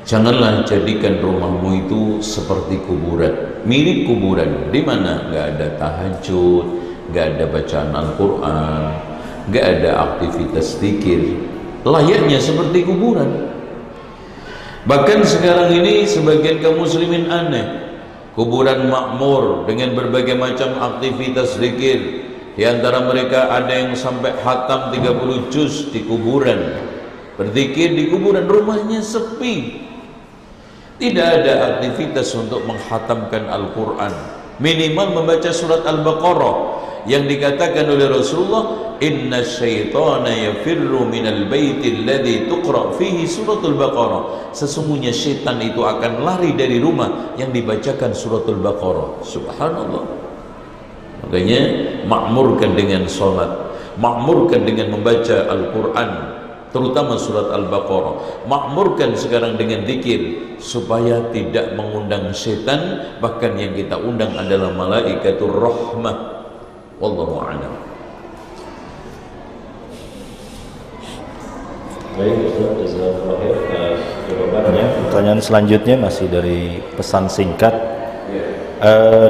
Janganlah jadikan rumahmu itu seperti kuburan, mirip kuburan. Di mana nggak ada tahajud, nggak ada bacaan Al-Quran, nggak ada aktivitas zikir, layaknya seperti kuburan. Bahkan sekarang ini sebagian kaum muslimin aneh, kuburan makmur dengan berbagai macam aktivitas zikir. Di antara mereka ada yang sampai khatam 30 juz di kuburan, berzikir di kuburan, rumahnya sepi. Tidak ada aktivitas untuk menghatamkan Al-Quran, minimal membaca surat Al-Baqarah yang dikatakan oleh Rasulullah, inna syaitana yafirru minal baiti alladhi tuqra fihi suratul Baqarah. Sesungguhnya syaitan itu akan lari dari rumah yang dibacakan suratul Baqarah. Subhanallah. Makanya makmurkan dengan sholat, makmurkan dengan membaca Al-Quran, terutama surat Al-Baqarah. Makmurkan sekarang dengan zikir supaya tidak mengundang setan. Bahkan yang kita undang adalah malaikatur rahmah. Wallahu a'lam. Baik, Ustaz, jazakallahu khair atas jawabannya. Pertanyaan selanjutnya masih dari pesan singkat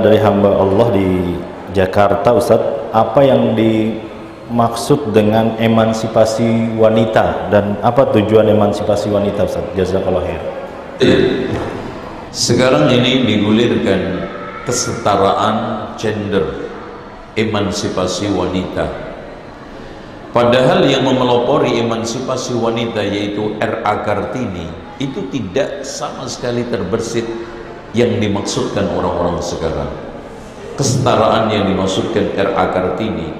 dari hamba Allah di Jakarta, Ustaz. Apa yang dimaksud dengan emansipasi wanita dan apa tujuan emansipasi wanita, Ustaz? Jazakallahu khair. Sekarang ini digulirkan kesetaraan gender, emansipasi wanita. Padahal yang memelopori emansipasi wanita yaitu R.A. Kartini itu tidak sama sekali terbersit yang dimaksudkan orang-orang sekarang. Kesetaraan yang dimaksudkan R.A. Kartini,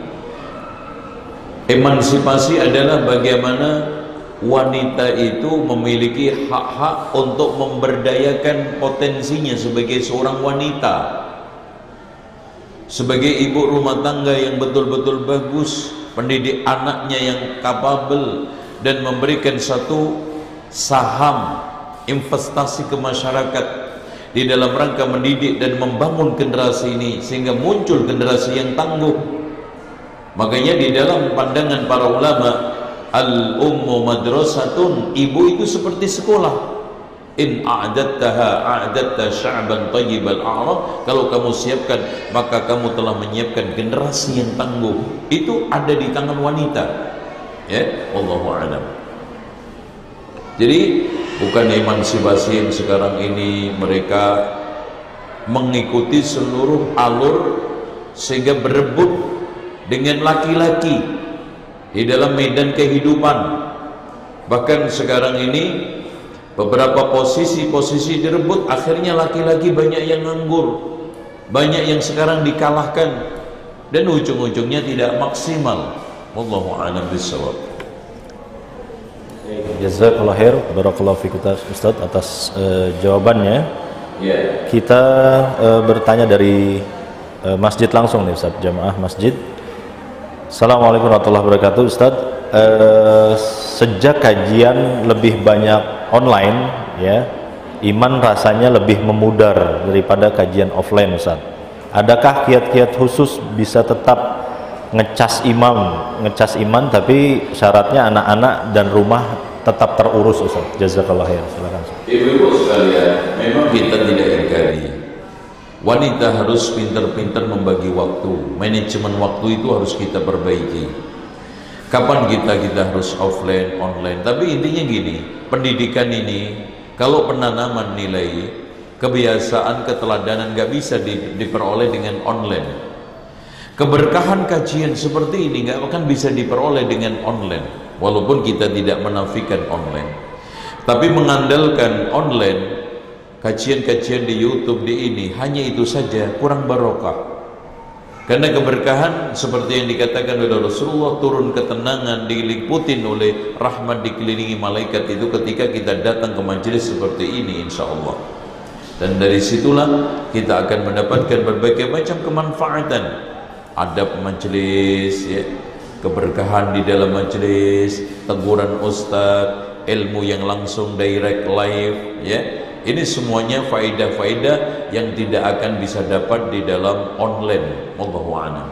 emansipasi adalah bagaimana wanita itu memiliki hak-hak untuk memberdayakan potensinya sebagai seorang wanita, sebagai ibu rumah tangga yang betul-betul bagus, pendidik anaknya yang kapabel, dan memberikan satu saham investasi ke masyarakat di dalam rangka mendidik dan membangun generasi ini sehingga muncul generasi yang tangguh. Makanya di dalam pandangan para ulama, al-ummu madrasatun, ibu itu seperti sekolah. In a'adattaha a'adatta sya'ban tayyibal a'rab, kalau kamu siapkan maka kamu telah menyiapkan generasi yang tangguh. Itu ada di tangan wanita, ya, wallahu a'lam. Jadi bukan emansipasi yang sekarang ini mereka mengikuti seluruh alur sehingga berebut dengan laki-laki di dalam medan kehidupan. Bahkan sekarang ini beberapa posisi-posisi direbut, akhirnya laki-laki banyak yang nganggur, banyak yang sekarang dikalahkan, dan ujung-ujungnya tidak maksimal. Wallahu a'lam bishawab. Jazakallahu khair, barakallahu fikum Ustaz atas jawabannya. Kita bertanya dari masjid langsung nih Ustaz, jamaah masjid. Assalamualaikum warahmatullahi wabarakatuh. Ustaz, sejak kajian lebih banyak online, ya, iman rasanya lebih memudar daripada kajian offline, Ustaz. Adakah kiat-kiat khusus bisa tetap ngecas iman tapi syaratnya anak-anak dan rumah tetap terurus, Ustaz? Jazakallahu khair. Silakan, Ustaz. Ibu-ibu sekalian, memang kita tidak ingkari wanita harus pintar-pintar membagi waktu. Manajemen waktu itu harus kita perbaiki. Kapan kita harus offline, online. Tapi intinya gini, pendidikan ini kalau penanaman nilai, kebiasaan, keteladanan gak bisa diperoleh dengan online. Keberkahan kajian seperti ini gak akan bisa diperoleh dengan online. Walaupun kita tidak menafikan online, tapi mengandalkan online, kajian-kajian di YouTube di ini, hanya itu saja kurang barokah. Karena keberkahan seperti yang dikatakan oleh Rasulullah, turun ketenangan diliputin oleh rahmat, dikelilingi malaikat itu ketika kita datang ke majelis seperti ini, insya Allah. Dan dari situlah kita akan mendapatkan berbagai macam kemanfaatan, adab majelis, ya, keberkahan di dalam majelis, teguran ustaz, ilmu yang langsung direct live, ya. Ini semuanya faedah-faedah yang tidak akan bisa dapat di dalam online. Wallahu a'lam.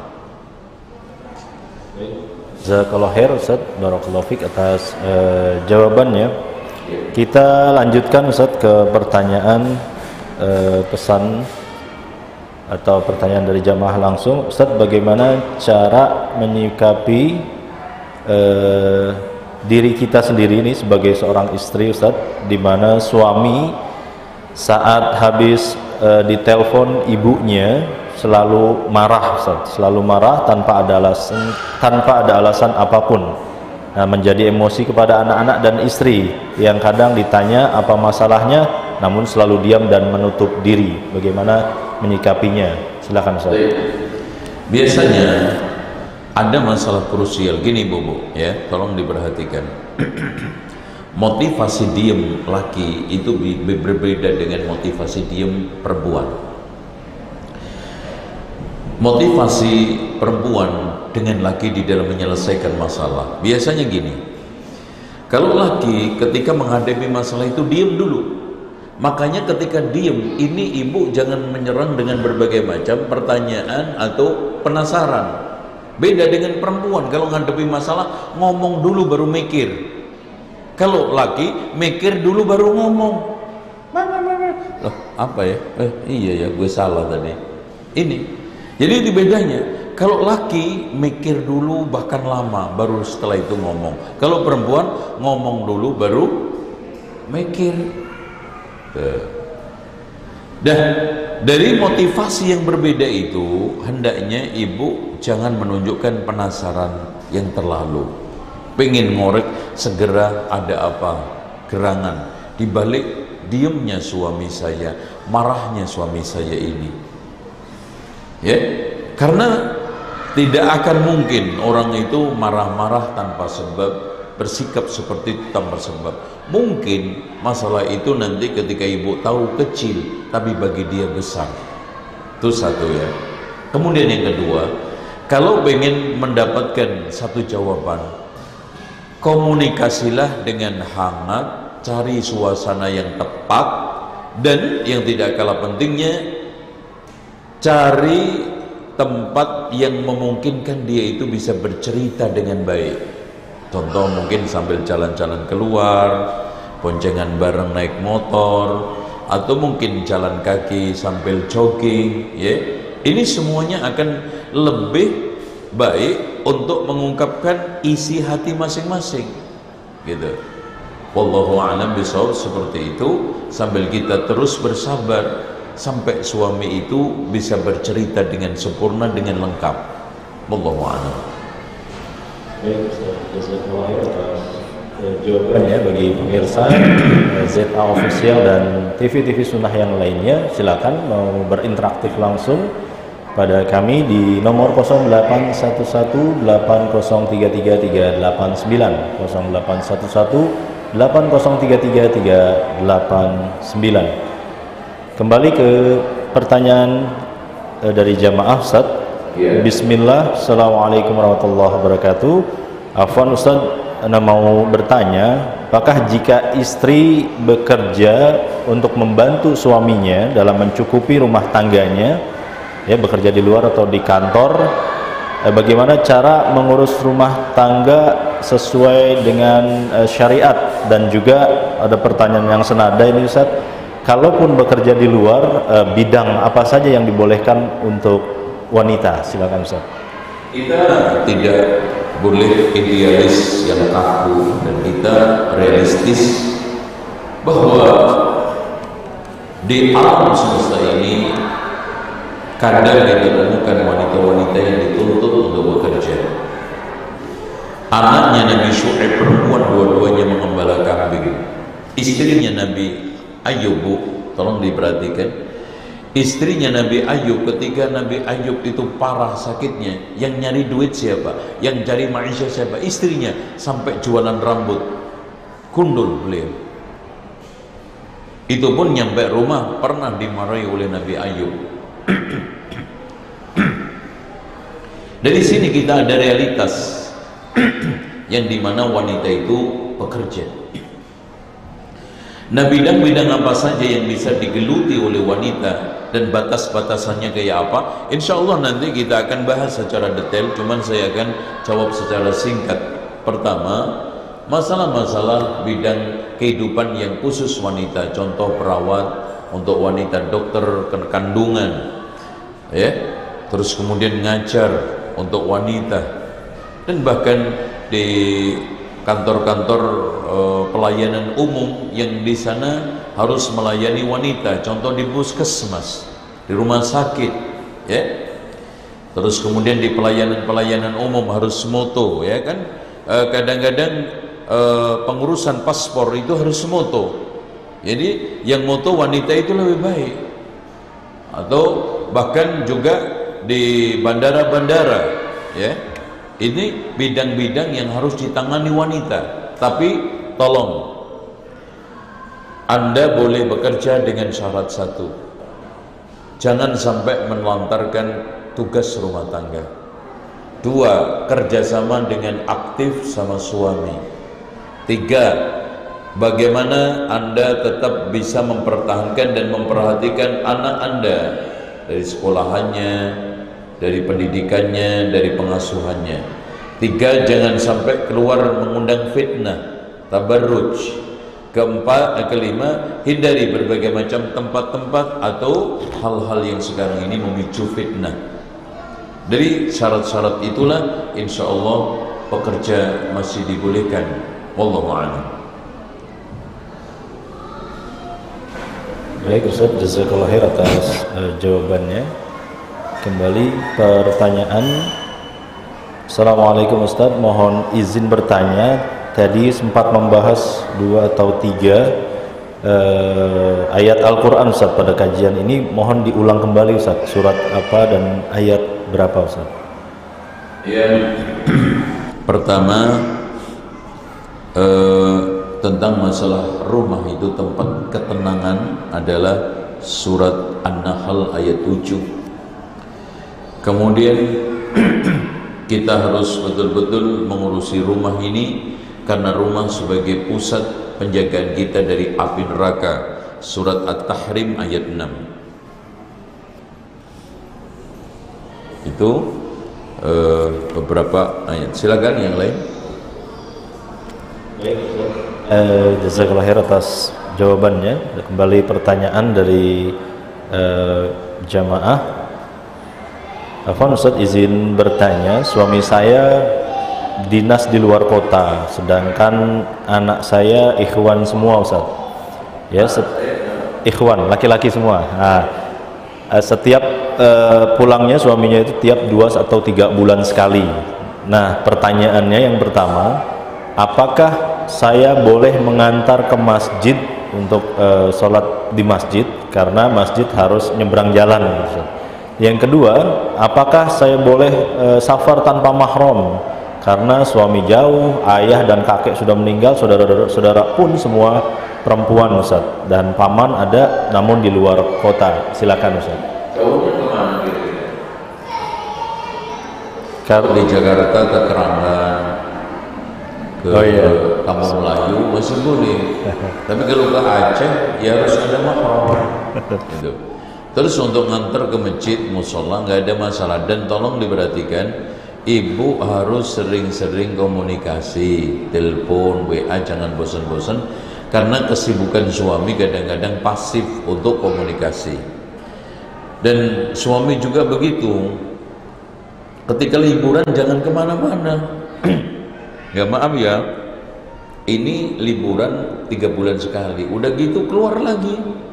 Jazakallahu khair Ustaz, barakallahu fik atas jawabannya. Kita lanjutkan Ustaz ke pertanyaan pesan atau pertanyaan dari jamaah langsung. Ustaz, bagaimana cara menyikapi diri kita sendiri ini sebagai seorang istri, Ustaz, di mana suami saat habis ditelepon ibunya selalu marah, Ustaz, selalu marah tanpa ada alasan apapun. Nah, menjadi emosi kepada anak-anak dan istri yang kadang ditanya apa masalahnya namun selalu diam dan menutup diri. Bagaimana menyikapinya? Silakan, Ustaz. Biasanya ada masalah krusial gini, Bobo, ya, tolong diperhatikan. Motivasi diem laki itu berbeda dengan motivasi diem perempuan. Motivasi perempuan dengan laki di dalam menyelesaikan masalah biasanya gini, kalau laki ketika menghadapi masalah itu diem dulu. Makanya ketika diem ini, ibu jangan menyerang dengan berbagai macam pertanyaan atau penasaran. Beda dengan perempuan, kalau menghadapi masalah ngomong dulu baru mikir. Kalau laki mikir dulu baru ngomong. Loh, apa ya? Iya ya, gue salah tadi. Ini. Jadi itu bedanya. Kalau laki mikir dulu bahkan lama baru setelah itu ngomong. Kalau perempuan ngomong dulu baru mikir. Dan dari motivasi yang berbeda itu, hendaknya ibu jangan menunjukkan penasaran yang terlalu. Pengen ngorek segera ada apa gerangan di balik diamnya suami saya, marahnya suami saya ini. Ya, karena tidak akan mungkin orang itu marah-marah tanpa sebab, bersikap seperti itu tanpa sebab. Mungkin masalah itu nanti ketika ibu tahu kecil, tapi bagi dia besar. Itu satu ya. Kemudian yang kedua, kalau ingin mendapatkan satu jawaban, komunikasilah dengan hangat, cari suasana yang tepat, dan yang tidak kalah pentingnya, cari tempat yang memungkinkan dia itu bisa bercerita dengan baik. Contoh mungkin sambil jalan-jalan keluar, boncengan bareng naik motor, atau mungkin jalan kaki sambil jogging, ya. Ini semuanya akan lebih baik untuk mengungkapkan isi hati masing-masing, gitu. Wallahu a'lam bishawab, seperti itu, sambil kita terus bersabar sampai suami itu bisa bercerita dengan sempurna, dengan lengkap. Wallahu a'lam. Jawabannya bagi pemirsa ZA Official dan TV-TV Sunnah yang lainnya, silakan mau berinteraksi langsung pada kami di nomor 081180333389, 081180333389. Kembali ke pertanyaan dari jamaah Ustaz. Bismillah, Assalamualaikum warahmatullahi wabarakatuh. Afwan Ustaz, Anda mau bertanya, apakah jika istri bekerja untuk membantu suaminya dalam mencukupi rumah tangganya, ya bekerja di luar atau di kantor, bagaimana cara mengurus rumah tangga sesuai dengan syariat? Dan juga ada pertanyaan yang senada ini Ustaz, kalaupun bekerja di luar, bidang apa saja yang dibolehkan untuk wanita? Silakan Ustaz. Kita tidak boleh idealis yang kaku, dan kita realistis bahwa di alam semesta ini kadang ditemukan wanita-wanita yang dituntut untuk bekerja. Anaknya Nabi Syu'aib perempuan, dua-duanya mengembala kambing. Istrinya Nabi Ayub, tolong diperhatikan, istrinya Nabi Ayub, ketika Nabi Ayub itu parah sakitnya, yang nyari duit siapa? Yang cari maisha siapa? Istrinya, sampai jualan rambut, kundul beliau. Itu pun nyampe rumah pernah dimarahi oleh Nabi Ayub. Dari sini kita ada realitas yang dimana wanita itu bekerja. Nah, bidang-bidang apa saja yang bisa digeluti oleh wanita dan batas-batasannya kayak apa, insya Allah nanti kita akan bahas secara detail, cuman saya akan jawab secara singkat. Pertama, masalah-masalah bidang kehidupan yang khusus wanita, contoh perawat untuk wanita, dokter kandungan, ya, terus kemudian ngajar untuk wanita, dan bahkan di kantor-kantor pelayanan umum yang di sana harus melayani wanita, contoh di puskesmas, di rumah sakit, ya. Terus kemudian di pelayanan umum harus moto, ya kan. Kadang-kadang pengurusan paspor itu harus moto. Jadi yang moto wanita itu lebih baik. Atau bahkan juga di bandara-bandara, ya. Ini bidang-bidang yang harus ditangani wanita. Tapi tolong, Anda boleh bekerja dengan syarat satu, jangan sampai menelantarkan tugas rumah tangga. Dua, kerjasama dengan aktif sama suami. Tiga, bagaimana Anda tetap bisa mempertahankan dan memperhatikan anak Anda dari sekolahannya, dari pendidikannya, dari pengasuhannya. Tiga, jangan sampai keluar mengundang fitnah. tabarruj. Kelima, hindari berbagai macam tempat-tempat atau hal-hal yang sekarang ini memicu fitnah. Dari syarat-syarat itulah insya Allah pekerja masih dibolehkan. Wallahu a'lam. Baik Ustaz, jazakallahu khair atas jawabannya. Kembali pertanyaan. Assalamualaikum Ustaz, mohon izin bertanya. Tadi sempat membahas 2 atau 3 ayat Al-Quran Ustaz pada kajian ini. Mohon diulang kembali Ustaz, surat apa dan ayat berapa Ustaz? Ya, pertama tentang masalah rumah itu tempat ketenangan adalah surat An-Nahl ayat 7. Kemudian kita harus betul-betul mengurusi rumah ini karena rumah sebagai pusat penjagaan kita dari api neraka, surat At-Tahrim ayat 6. Itu beberapa ayat. Silakan yang lain. Jazakallahu khair atas jawabannya. Kembali pertanyaan dari jamaah. Afwan Ustaz, izin bertanya, suami saya dinas di luar kota, sedangkan anak saya ikhwan semua Ustaz. Ya, ikhwan, laki-laki semua. Nah, setiap pulangnya suaminya itu tiap 2 atau 3 bulan sekali. Nah, pertanyaannya yang pertama, apakah saya boleh mengantar ke masjid untuk sholat di masjid karena masjid harus nyebrang jalan? Yang kedua, apakah saya boleh safar tanpa mahram karena suami jauh, ayah dan kakek sudah meninggal, saudara-saudara pun semua perempuan Ustaz, dan paman ada namun di luar kota. Silakan Ustaz. Jauhnya kemana kira-kira? Di Jakarta ke Keranggan, ke Kampung Melayu masih boleh. Tapi kalau ke Aceh ya harus ada mahram. Gitu. Terus untuk nganter ke masjid, musola nggak ada masalah. Dan tolong diperhatikan, ibu harus sering-sering komunikasi, telepon, WA, jangan bosan-bosan. Karena kesibukan suami kadang-kadang pasif untuk komunikasi. Dan suami juga begitu. Ketika liburan jangan kemana-mana. Ya maaf ya, ini liburan 3 bulan sekali, udah gitu keluar lagi.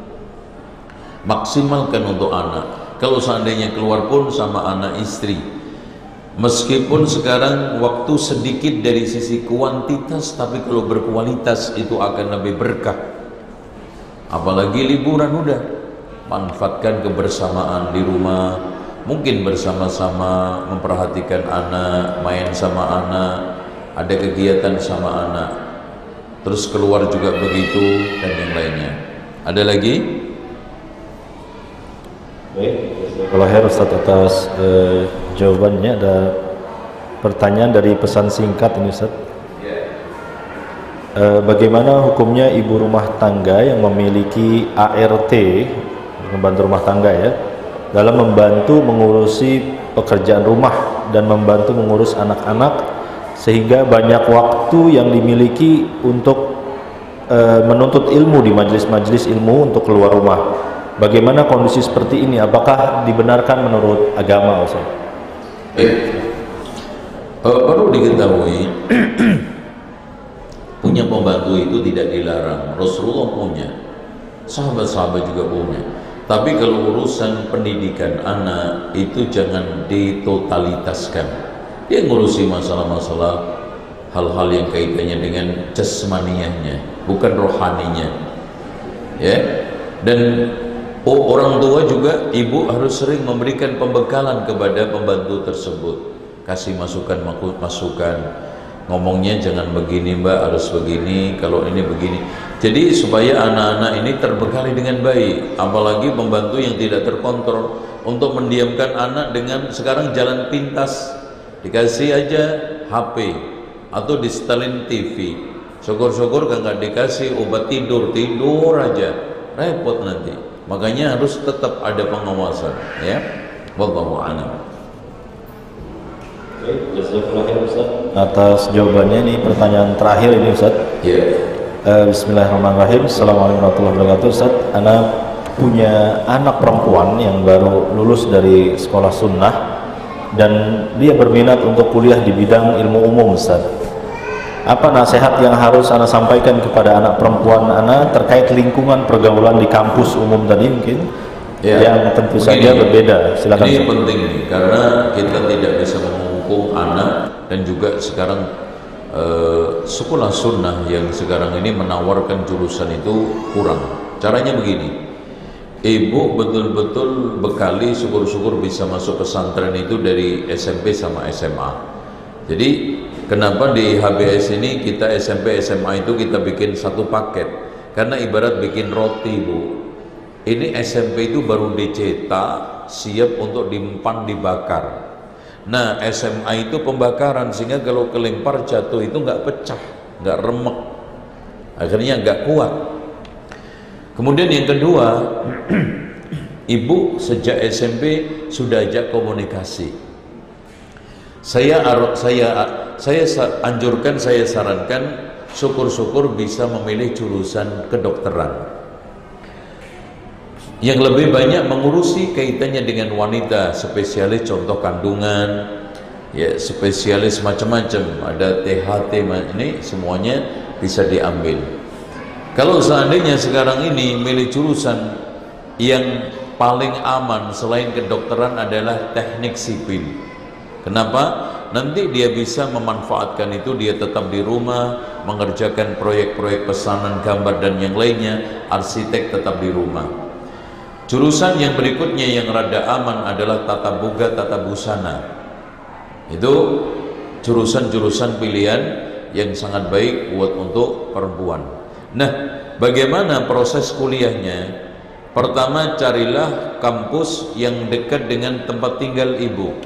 Maksimalkan untuk anak. Kalau seandainya keluar pun sama anak istri, meskipun sekarang waktu sedikit dari sisi kuantitas, tapi kalau berkualitas itu akan lebih berkah. Apalagi liburan udah, manfaatkan kebersamaan di rumah, mungkin bersama-sama memperhatikan anak, main sama anak, ada kegiatan sama anak, terus keluar juga begitu, dan yang lainnya. Ada lagi? Kalau Ustaz atas jawabannya. Ada pertanyaan dari pesan singkat ini Ustaz. Bagaimana hukumnya ibu rumah tangga yang memiliki ART, pembantu rumah tangga ya, dalam membantu mengurusi pekerjaan rumah dan membantu mengurus anak-anak, sehingga banyak waktu yang dimiliki untuk menuntut ilmu di majelis-majelis ilmu untuk keluar rumah. Bagaimana kondisi seperti ini? Apakah dibenarkan menurut agama Ustaz? Perlu diketahui punya pembantu itu tidak dilarang. Rasulullah punya, sahabat-sahabat juga punya. Tapi kalau urusan pendidikan anak itu jangan ditotalitaskan. Dia ngurusi masalah-masalah hal-hal yang kaitannya dengan jasmaniyahnya, bukan rohaninya. Ya. Dan orang tua juga, ibu harus sering memberikan pembekalan kepada pembantu tersebut, kasih masukan-masukan, ngomongnya jangan begini mbak, harus begini, kalau ini begini. Jadi supaya anak-anak ini terbekali dengan baik. Apalagi pembantu yang tidak terkontrol, untuk mendiamkan anak dengan sekarang jalan pintas, dikasih aja HP atau di setelin TV, syukur-syukur nggak dikasih obat tidur aja, repot nanti. Makanya harus tetap ada pengawasan, ya. Wallahu a'lam. atas jawabannya. Ini pertanyaan terakhir ini Ustaz. Ya. Bismillahirrahmanirrahim. Assalamualaikum warahmatullahi wabarakatuh. Ustaz, anak punya anak perempuan yang baru lulus dari sekolah sunnah dan dia berminat untuk kuliah di bidang ilmu umum Ustaz. Apa nasihat yang harus Ana sampaikan kepada anak perempuan Ana terkait lingkungan pergaulan di kampus umum tadi mungkin yang tentu saja berbeda? Silakan. Ini penting nih, karena kita tidak bisa menghukum anak, dan juga sekarang sekolah sunnah yang sekarang ini menawarkan jurusan itu kurang. Caranya begini, ibu betul-betul bekali, syukur-syukur bisa masuk pesantren itu dari SMP sama SMA. Jadi kenapa di HBS ini kita SMP SMA itu kita bikin satu paket? Karena ibarat bikin roti Bu. Ini SMP itu baru dicetak, siap untuk diempan dibakar. Nah SMA itu pembakaran, sehingga kalau kelempar jatuh itu nggak pecah, nggak remek, akhirnya nggak kuat. Kemudian yang kedua, ibu sejak SMP sudah ajak komunikasi. Saya anjurkan, saya sarankan, syukur-syukur bisa memilih jurusan kedokteran yang lebih banyak mengurusi kaitannya dengan wanita, spesialis contoh kandungan, ya spesialis macam-macam, ada THT, ini semuanya bisa diambil. Kalau seandainya sekarang ini milih jurusan yang paling aman selain kedokteran adalah teknik sipil. Kenapa? Nanti dia bisa memanfaatkan itu, dia tetap di rumah mengerjakan proyek-proyek pesanan gambar dan yang lainnya, arsitek tetap di rumah. Jurusan yang berikutnya yang rada aman adalah tata boga, tata busana. Itu jurusan-jurusan pilihan yang sangat baik buat untuk perempuan. Nah, bagaimana proses kuliahnya? Pertama, carilah kampus yang dekat dengan tempat tinggal ibu.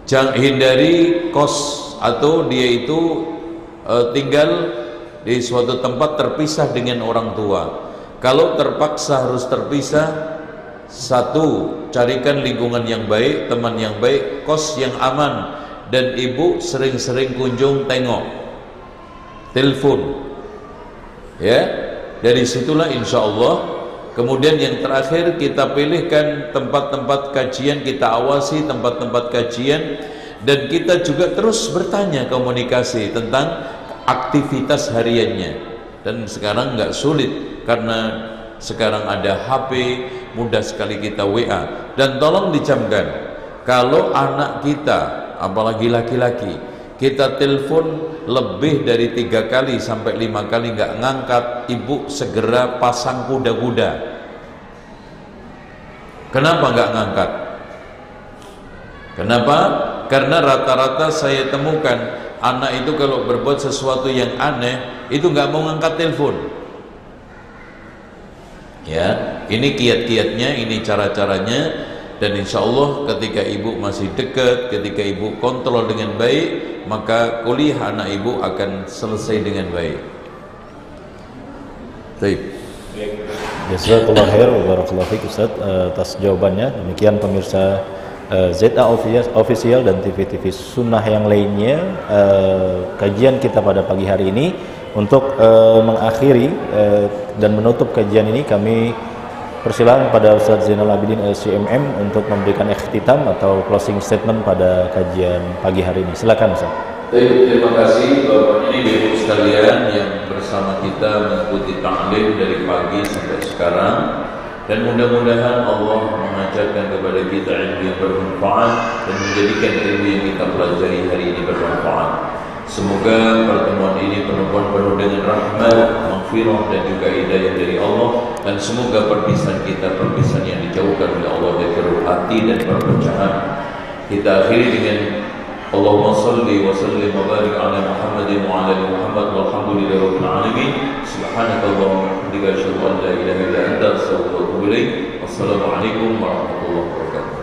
Jangan hindari kos atau dia itu tinggal di suatu tempat terpisah dengan orang tua. Kalau terpaksa harus terpisah, satu, carikan lingkungan yang baik, teman yang baik, kos yang aman, dan ibu sering-sering kunjung tengok, telepon, ya. Dari situlah insya Allah. Kemudian yang terakhir, kita pilihkan tempat-tempat kajian, kita awasi tempat-tempat kajian, dan kita juga terus bertanya, komunikasi tentang aktivitas hariannya. Dan sekarang nggak sulit, karena sekarang ada HP, mudah sekali kita WA. Dan tolong dicamkan, kalau anak kita, apalagi laki-laki, kita telepon lebih dari 3 kali sampai 5 kali nggak ngangkat, ibu segera pasang kuda-kuda. Kenapa nggak ngangkat? Kenapa? Karena rata-rata saya temukan anak itu kalau berbuat sesuatu yang aneh itu nggak mau ngangkat telepon. Ya, ini kiat-kiatnya, ini cara-caranya, dan insya Allah ketika ibu masih dekat, ketika ibu kontrol dengan baik, maka kuliah anak ibu akan selesai dengan baik. Baik. Jazakallahu khair wa barakallahu fiik Ustaz atas jawabannya. Demikian pemirsa ZA Official dan TV-TV Sunnah yang lainnya, kajian kita pada pagi hari ini. Untuk mengakhiri dan menutup kajian ini, kami persilakan pada Ustaz Zainal Abidin SCMM untuk memberikan ikhtitam atau closing statement pada kajian pagi hari ini. Silakan Ustaz. Terima kasih Bapak ini Ibu sekalian yang bersama kita mengikuti ta'lim dari pagi sampai sekarang, dan mudah-mudahan Allah mengajarkan kepada kita ilmu yang bermanfaat dan menjadikan ilmu yang kita pelajari hari ini bermanfaat. Semoga pertemuan ini penuh dengan rahmat, maghfirah dan juga hidayah dari Allah, dan semoga perpisahan kita perpisahan yang dijauhkan oleh Allah dari keruh hati dan perpecahan. Kita akhiri dengan Allahumma salli wa sallim wa barik ala Muhammadin wa ala ali Muhammad walhamdulillahi rabbil alamin. Subhanakallahumma wa bihamdika asyhadu an la ilaha illa anta astaghfiruka wa atubu ilaik. Wassalamu alaikum warahmatullahi wabarakatuh.